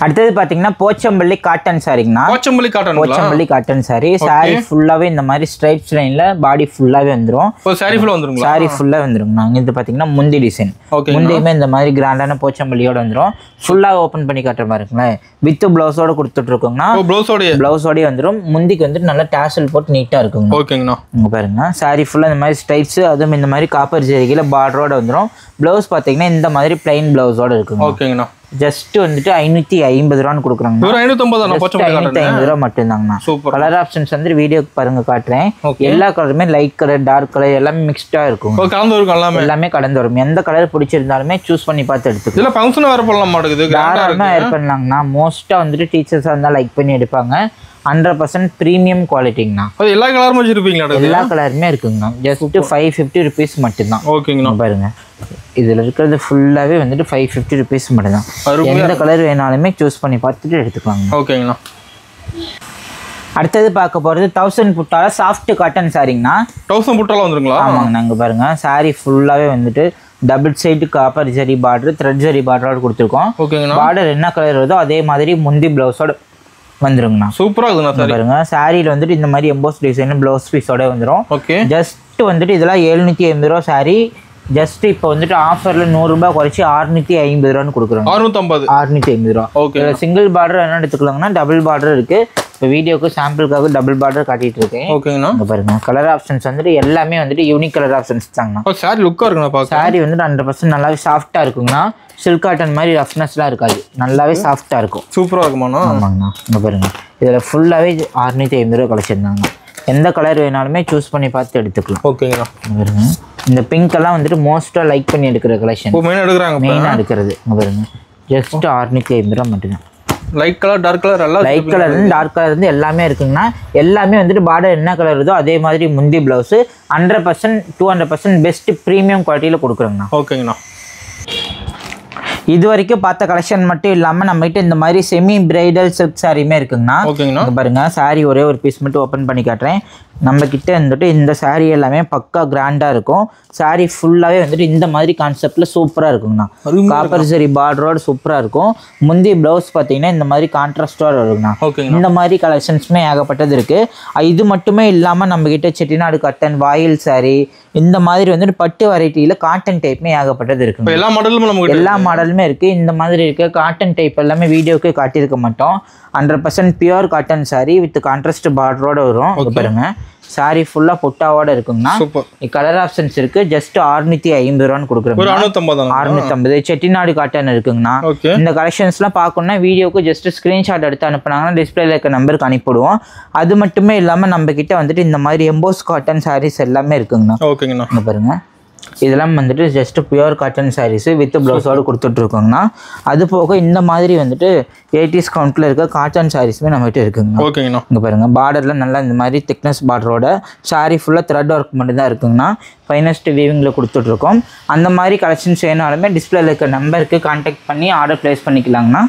அடுத்தது பாத்தீங்கன்னா போச்சம்பள்ளி காட்டன் சாரிங்கண்ணா. போச்சம்பள்ளி காட்டன். போச்சம்பள்ளி காட்டன் சாரி. சாரி ஃபுல்லாவே இந்த மாதிரி ஸ்ட்ரைப்ஸ் லைன்ல பாடி ஃபுல்லாவே வந்துரும். சாரி ஃபுல்லா வந்துருங்களா? சாரி ஃபுல்லா வந்துருங்கண்ணா. இது பாத்தீங்கன்னா முந்தி டிசைன். முந்தியுமே இந்த மாதிரி கிராண்டான போச்சம்பள்ளியோட வந்துரும். ஃபுல்லா ஓபன் பண்ணி காட்டுற மாதிரி இருக்குங்களேன். வித் பிளவுஸோட கொடுத்துட்டு இருக்கோங்கண்ணா. பிளவுஸோடய வந்துரும். முந்திக்கு வந்துட்டு நல்லா டாசல் போட்டு நீட்டா இருக்குங்க. ஓகேங்கண்ணா. இங்க பாருங்க சாரி ஃபுல்லா இந்த மாதிரி ஸ்ட்ரைப்ஸ், அதுவும் இந்த மாதிரி காப்பர் ஜெரிகையில பார்டரோட வந்துரும். பிளவுஸ் பாத்தீங்கன்னா இந்த மாதிரி பிளைன் பிளவுஸோட இருக்குங்க. ஓகேங்கண்ணா. ஜஸ்ட் வந்துட்டு 550 ரூபான்னு கொடுக்குறாங்க. 550 ரூபா மட்டும்தாங்கண்ணா. கலர் ஆப்ஷன்ஸ் வந்து வீடியோக்கு பாருங்க காட்டுறேன். எல்லா கலருமே லைட் கலர், டார்க் கலர் எல்லாமே மிக்ஸ்டா இருக்கும். எல்லாமே கலந்து வரும். எந்த கலர் பிடிச்சிருந்தாலுமே சூஸ் பண்ணி பார்த்து எடுத்துக்கலாம். தாராளமா ஏர் பண்ணலாங்கண்ணா. மோஸ்டா வந்துட்டு டீச்சர்ஸா இருந்தா லைக் பண்ணி எடுப்பாங்க. 100% ப்ரீமியம் குவாலிட்டிங்கண்ணா. எல்லா கலருமே வச்சிருப்பீங்களா? எல்லா கலருமே இருக்குங்கண்ணா. ஜஸ்ட் 550 ருபீஸ் மட்டும்தான். ஓகேங்கண்ணா. பாருங்க இதுல இருக்கிறது ஃபுல்லாவே வந்துட்டு 550 ருபீஸ் மட்டும்தான். எந்த கலர் வேணாலுமே சூஸ் பண்ணி பார்த்துட்டு எடுத்துக்கலாங்க. ஓகேங்கண்ணா. அடுத்தது பார்க்க போறது 1000 புட்டால சாஃப்ட் காட்டன் சாரிங்கண்ணா. 1000 புட்டால வந்துருங்களா? ஆமாங்கண்ணா. இங்க பாருங்க சாரி ஃபுல்லாவே வந்துட்டு double side copper zari border, thread zari பார்டரோட கொடுத்துருக்கோம். பார்டர் என்ன கலர் வருதோ அதே மாதிரி முந்தி பிளவுஸோட வந்துருங்கண்ணா. சூப்பரா இருக்குண்ணா. பாருங்க சாரியில வந்துட்டு இந்த மாதிரி எம்போஸ் டிசைன் பிளவுஸ் பீஸோட வந்துரும். ஜஸ்ட் வந்துட்டு இதெல்லாம் 750 ரூபா சாரி. ஜஸ்ட் இப்போ வந்துட்டு ஆஃபர்ல 100 ரூபாய் குறைச்சி 650 ரூபான்னு கொடுக்குறோம். 650 ரூபா. சிங்கிள் பார்டர் என்ன எடுத்துக்கலாங்கன்னா டபுள் பார்டர் இருக்கு. இப்போ வீடியோக்கு சாம்பிளுக்காக டபுள் பார்டர் காட்டிட்டு இருக்கேன். ஓகேங்கண்ணா. இங்க பாருங்க கலர் ஆப்ஷன்ஸ் வந்துட்டு எல்லாமே வந்துட்டு யூனிக் கலர் ஆப்ஷன்ஸ் தாங்கண்ணா. சாரி லுக்கா இருக்குண்ணா. சாரி வந்துட்டு 100% நல்லாவே சாஃப்டா இருக்குங்கண்ணா. சில்க் காட்டன் மாதிரி ரஃப்னஸ்லாம் இருக்காது. நல்லாவே சாஃப்டா இருக்கும். சூப்பரா இருக்குமாண்ணா. ஆமாங்கண்ணா. இங்க பாருங்க இதுல ஃபுல்லாவே 650 ரூபா கழிச்சிருந்தாங்க. எந்த கலர் வேணாலுமே சூஸ் பண்ணி பார்த்து எடுத்துக்கலாம். ஓகேங்கண்ணா. பாருங்க இந்த பிங்க் எல்லாம் வந்துட்டு மோஸ்டா லைக் பண்ணி எடுக்கிற கலெக்ஷன். மெயினா எடுக்கிறது. இங்க பாருங்க ஜஸ்ட் 650 ரூபா மட்டும்தான். லைட் கலர், டார்க் கலர் எல்லாம் லைட் கலர் இருந்து டார்க் கலர் இருந்து எல்லாமே இருக்குங்கண்ணா. எல்லாமே வந்துட்டு பார்டர் என்ன கலர் இருந்தோ அதே மாதிரி முந்தி பிளவுஸ் 100% 200% பெஸ்ட் ப்ரீமியம் குவாலிட்டியில கொடுக்குறோங்கண்ணா. ஓகேங்கண்ணா. இது வரைக்கும் பார்த்த கலெக்ஷன் மட்டும் இல்லாம நம்ம கிட்ட இந்த மாதிரி செமி பிரைடல் சில்க் சாரியுமே இருக்குங்கண்ணா. ஓகேங்கண்ணா. பாருங்க சாரி ஒரே ஒரு பீஸ் மட்டும் ஓப்பன் பண்ணி காட்டுறேன். நம்ம கிட்ட வந்துட்டு இந்த சாரி எல்லாமே பக்கா கிராண்டா இருக்கும். சாரி ஃபுல்லாவே வந்துட்டு இந்த மாதிரி கான்செப்ட்ல சூப்பரா இருக்குங்கண்ணா. காப்பர் ஜரி பார்டரோட சூப்பரா இருக்கும். முந்தி பிளவுஸ் பாத்தீங்கன்னா இந்த மாதிரி கான்ட்ராஸ்டோட இருக்குங்கண்ணா. இந்த மாதிரி கலெக்ஷன்ஸ்மே ஏகப்பட்டது இருக்கு. இது மட்டுமே இல்லாம நம்ம கிட்ட செட்டிநாடு காட்டன், வாயில் சாரி, இந்த மாதிரி வந்துட்டு பட்டு வெரைட்டியில காட்டன் டைப்மே ஏகப்பட்டது இருக்கு. எல்லா மாடலுமே இருக்கு. இந்த மாதிரி இருக்கு காட்டன் டைப் எல்லாமே வீடியோக்கு காட்டியிருக்க மாட்டோம். 100% pure cotton sari with contrast பார்டரோட வரும். பாருங்க சாரி ஃபுல்லா பொட்டாவோட இருக்குங்கண்ணா. கலர் ஆப்ஷன்ஸ் இருக்கு. ஜஸ்ட் 650 ரூபான்னு கொடுக்குறோம். 650 செட்டிநாடு காட்டன் இருக்குங்கண்ணா. இந்த கலெக்ஷன்ஸ் எல்லாம் பார்க்கணும்னா வீடியோக்கு ஜஸ்ட் ஸ்கிரீன்ஷாட் எடுத்து அனுப்புனாங்கன்னா டிஸ்பிளேல இருக்க நம்பருக்கு அனுப்பிடுவோம். அது மட்டுமே இல்லாம நம்ம கிட்ட வந்துட்டு இந்த மாதிரி எம்போஸ் காட்டன் சாரீஸ் எல்லாமே இருக்குங்கண்ணா. இங்க பாருங்க இதெல்லாம் வந்துட்டு just pure cotton saris with பிளவுஸோடு கொடுத்துட்ருக்கோங்கண்ணா. அது போக இந்த மாதிரி வந்துட்டு 80s கவுண்ட்டில் இருக்க காட்டன் சாரீஸுமே நம்மகிட்ட இருக்குங்கண்ணா. ஓகேங்கண்ணா. இங்கே பாருங்கள் பார்டரில் நல்லா இந்த மாதிரி திக்னஸ் பார்டரோட சாரீ ஃபுல்லாக த்ரெட் ஒர்க் மட்டும்தான் இருக்குங்கண்ணா. ஃபைனஸ்ட் வீவிங்கில் கொடுத்துட்ருக்கோம். அந்த மாதிரி கலெக்ஷன்ஸ் வேணாலுமே டிஸ்பிளேல இருக்க நம்பருக்கு கான்டாக்ட் பண்ணி ஆர்டர் ப்ளேஸ் பண்ணிக்கலாங்கண்ணா.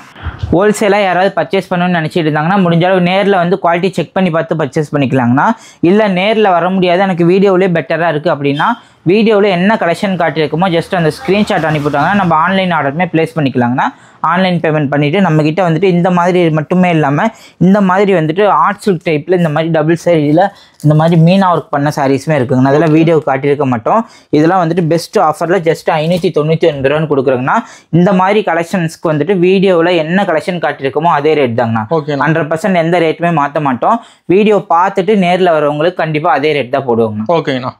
ஹோல்சேலாக யாராவது பர்ச்சேஸ் பண்ணணும்னு நினச்சிட்டு இருந்தாங்கன்னா முடிஞ்ச அளவு நேரில் வந்து குவாலிட்டி செக் பண்ணி பார்த்து பர்ச்சேஸ் பண்ணிக்கலாங்கண்ணா. இல்லை நேரில் வர முடியாது எனக்கு வீடியோவிலே பெட்டராக இருக்குது அப்படின்னா வீடியோவில் என்ன கலெக்ஷன் காட்டியிருக்குமோ ஜஸ்ட் அந்த ஸ்க்ரீன்ஷாட் அனுப்பிவிட்டாங்கன்னா நம்ம ஆன்லைன் ஆர்டருமே ப்ளேஸ் பண்ணிக்கலாங்கண்ணா. ஆன்லைன் பேமெண்ட் பண்ணிவிட்டு நம்மக்கிட்ட வந்துட்டு இந்த மாதிரி மட்டுமே இல்லாமல் இந்த மாதிரி வந்துட்டு ஆர்ட் சில்க் டைப்பில் இந்த மாதிரி டபுள் சாரியில் இந்த மாதிரி மீனா ஒர்க் பண்ண சாரீஸுமே இருக்குங்கண்ணா. அதெல்லாம் வீடியோ காட்டியிருக்க மாட்டோம். இதெல்லாம் வந்துட்டு பெஸ்ட் ஆஃபரில் ஜஸ்ட் 599 ரூபான்னு கொடுக்குறோங்கண்ணா. இந்த மாதிரி கலெக்ஷன்ஸ்க்கு வந்துட்டு வீடியோவில் என்ன கலெக்ஷன் காட்டியிருக்கோமோ அதே ரேட் தாங்கண்ணா. 100% எந்த ரேட்டுமே மாற்ற மாட்டோம். வீடியோ பார்த்துட்டு நேரில் வரவங்களுக்கு கண்டிப்பாக அதே ரேட் தான் போடுவோங்கண்ணா. ஓகேங்கண்ணா.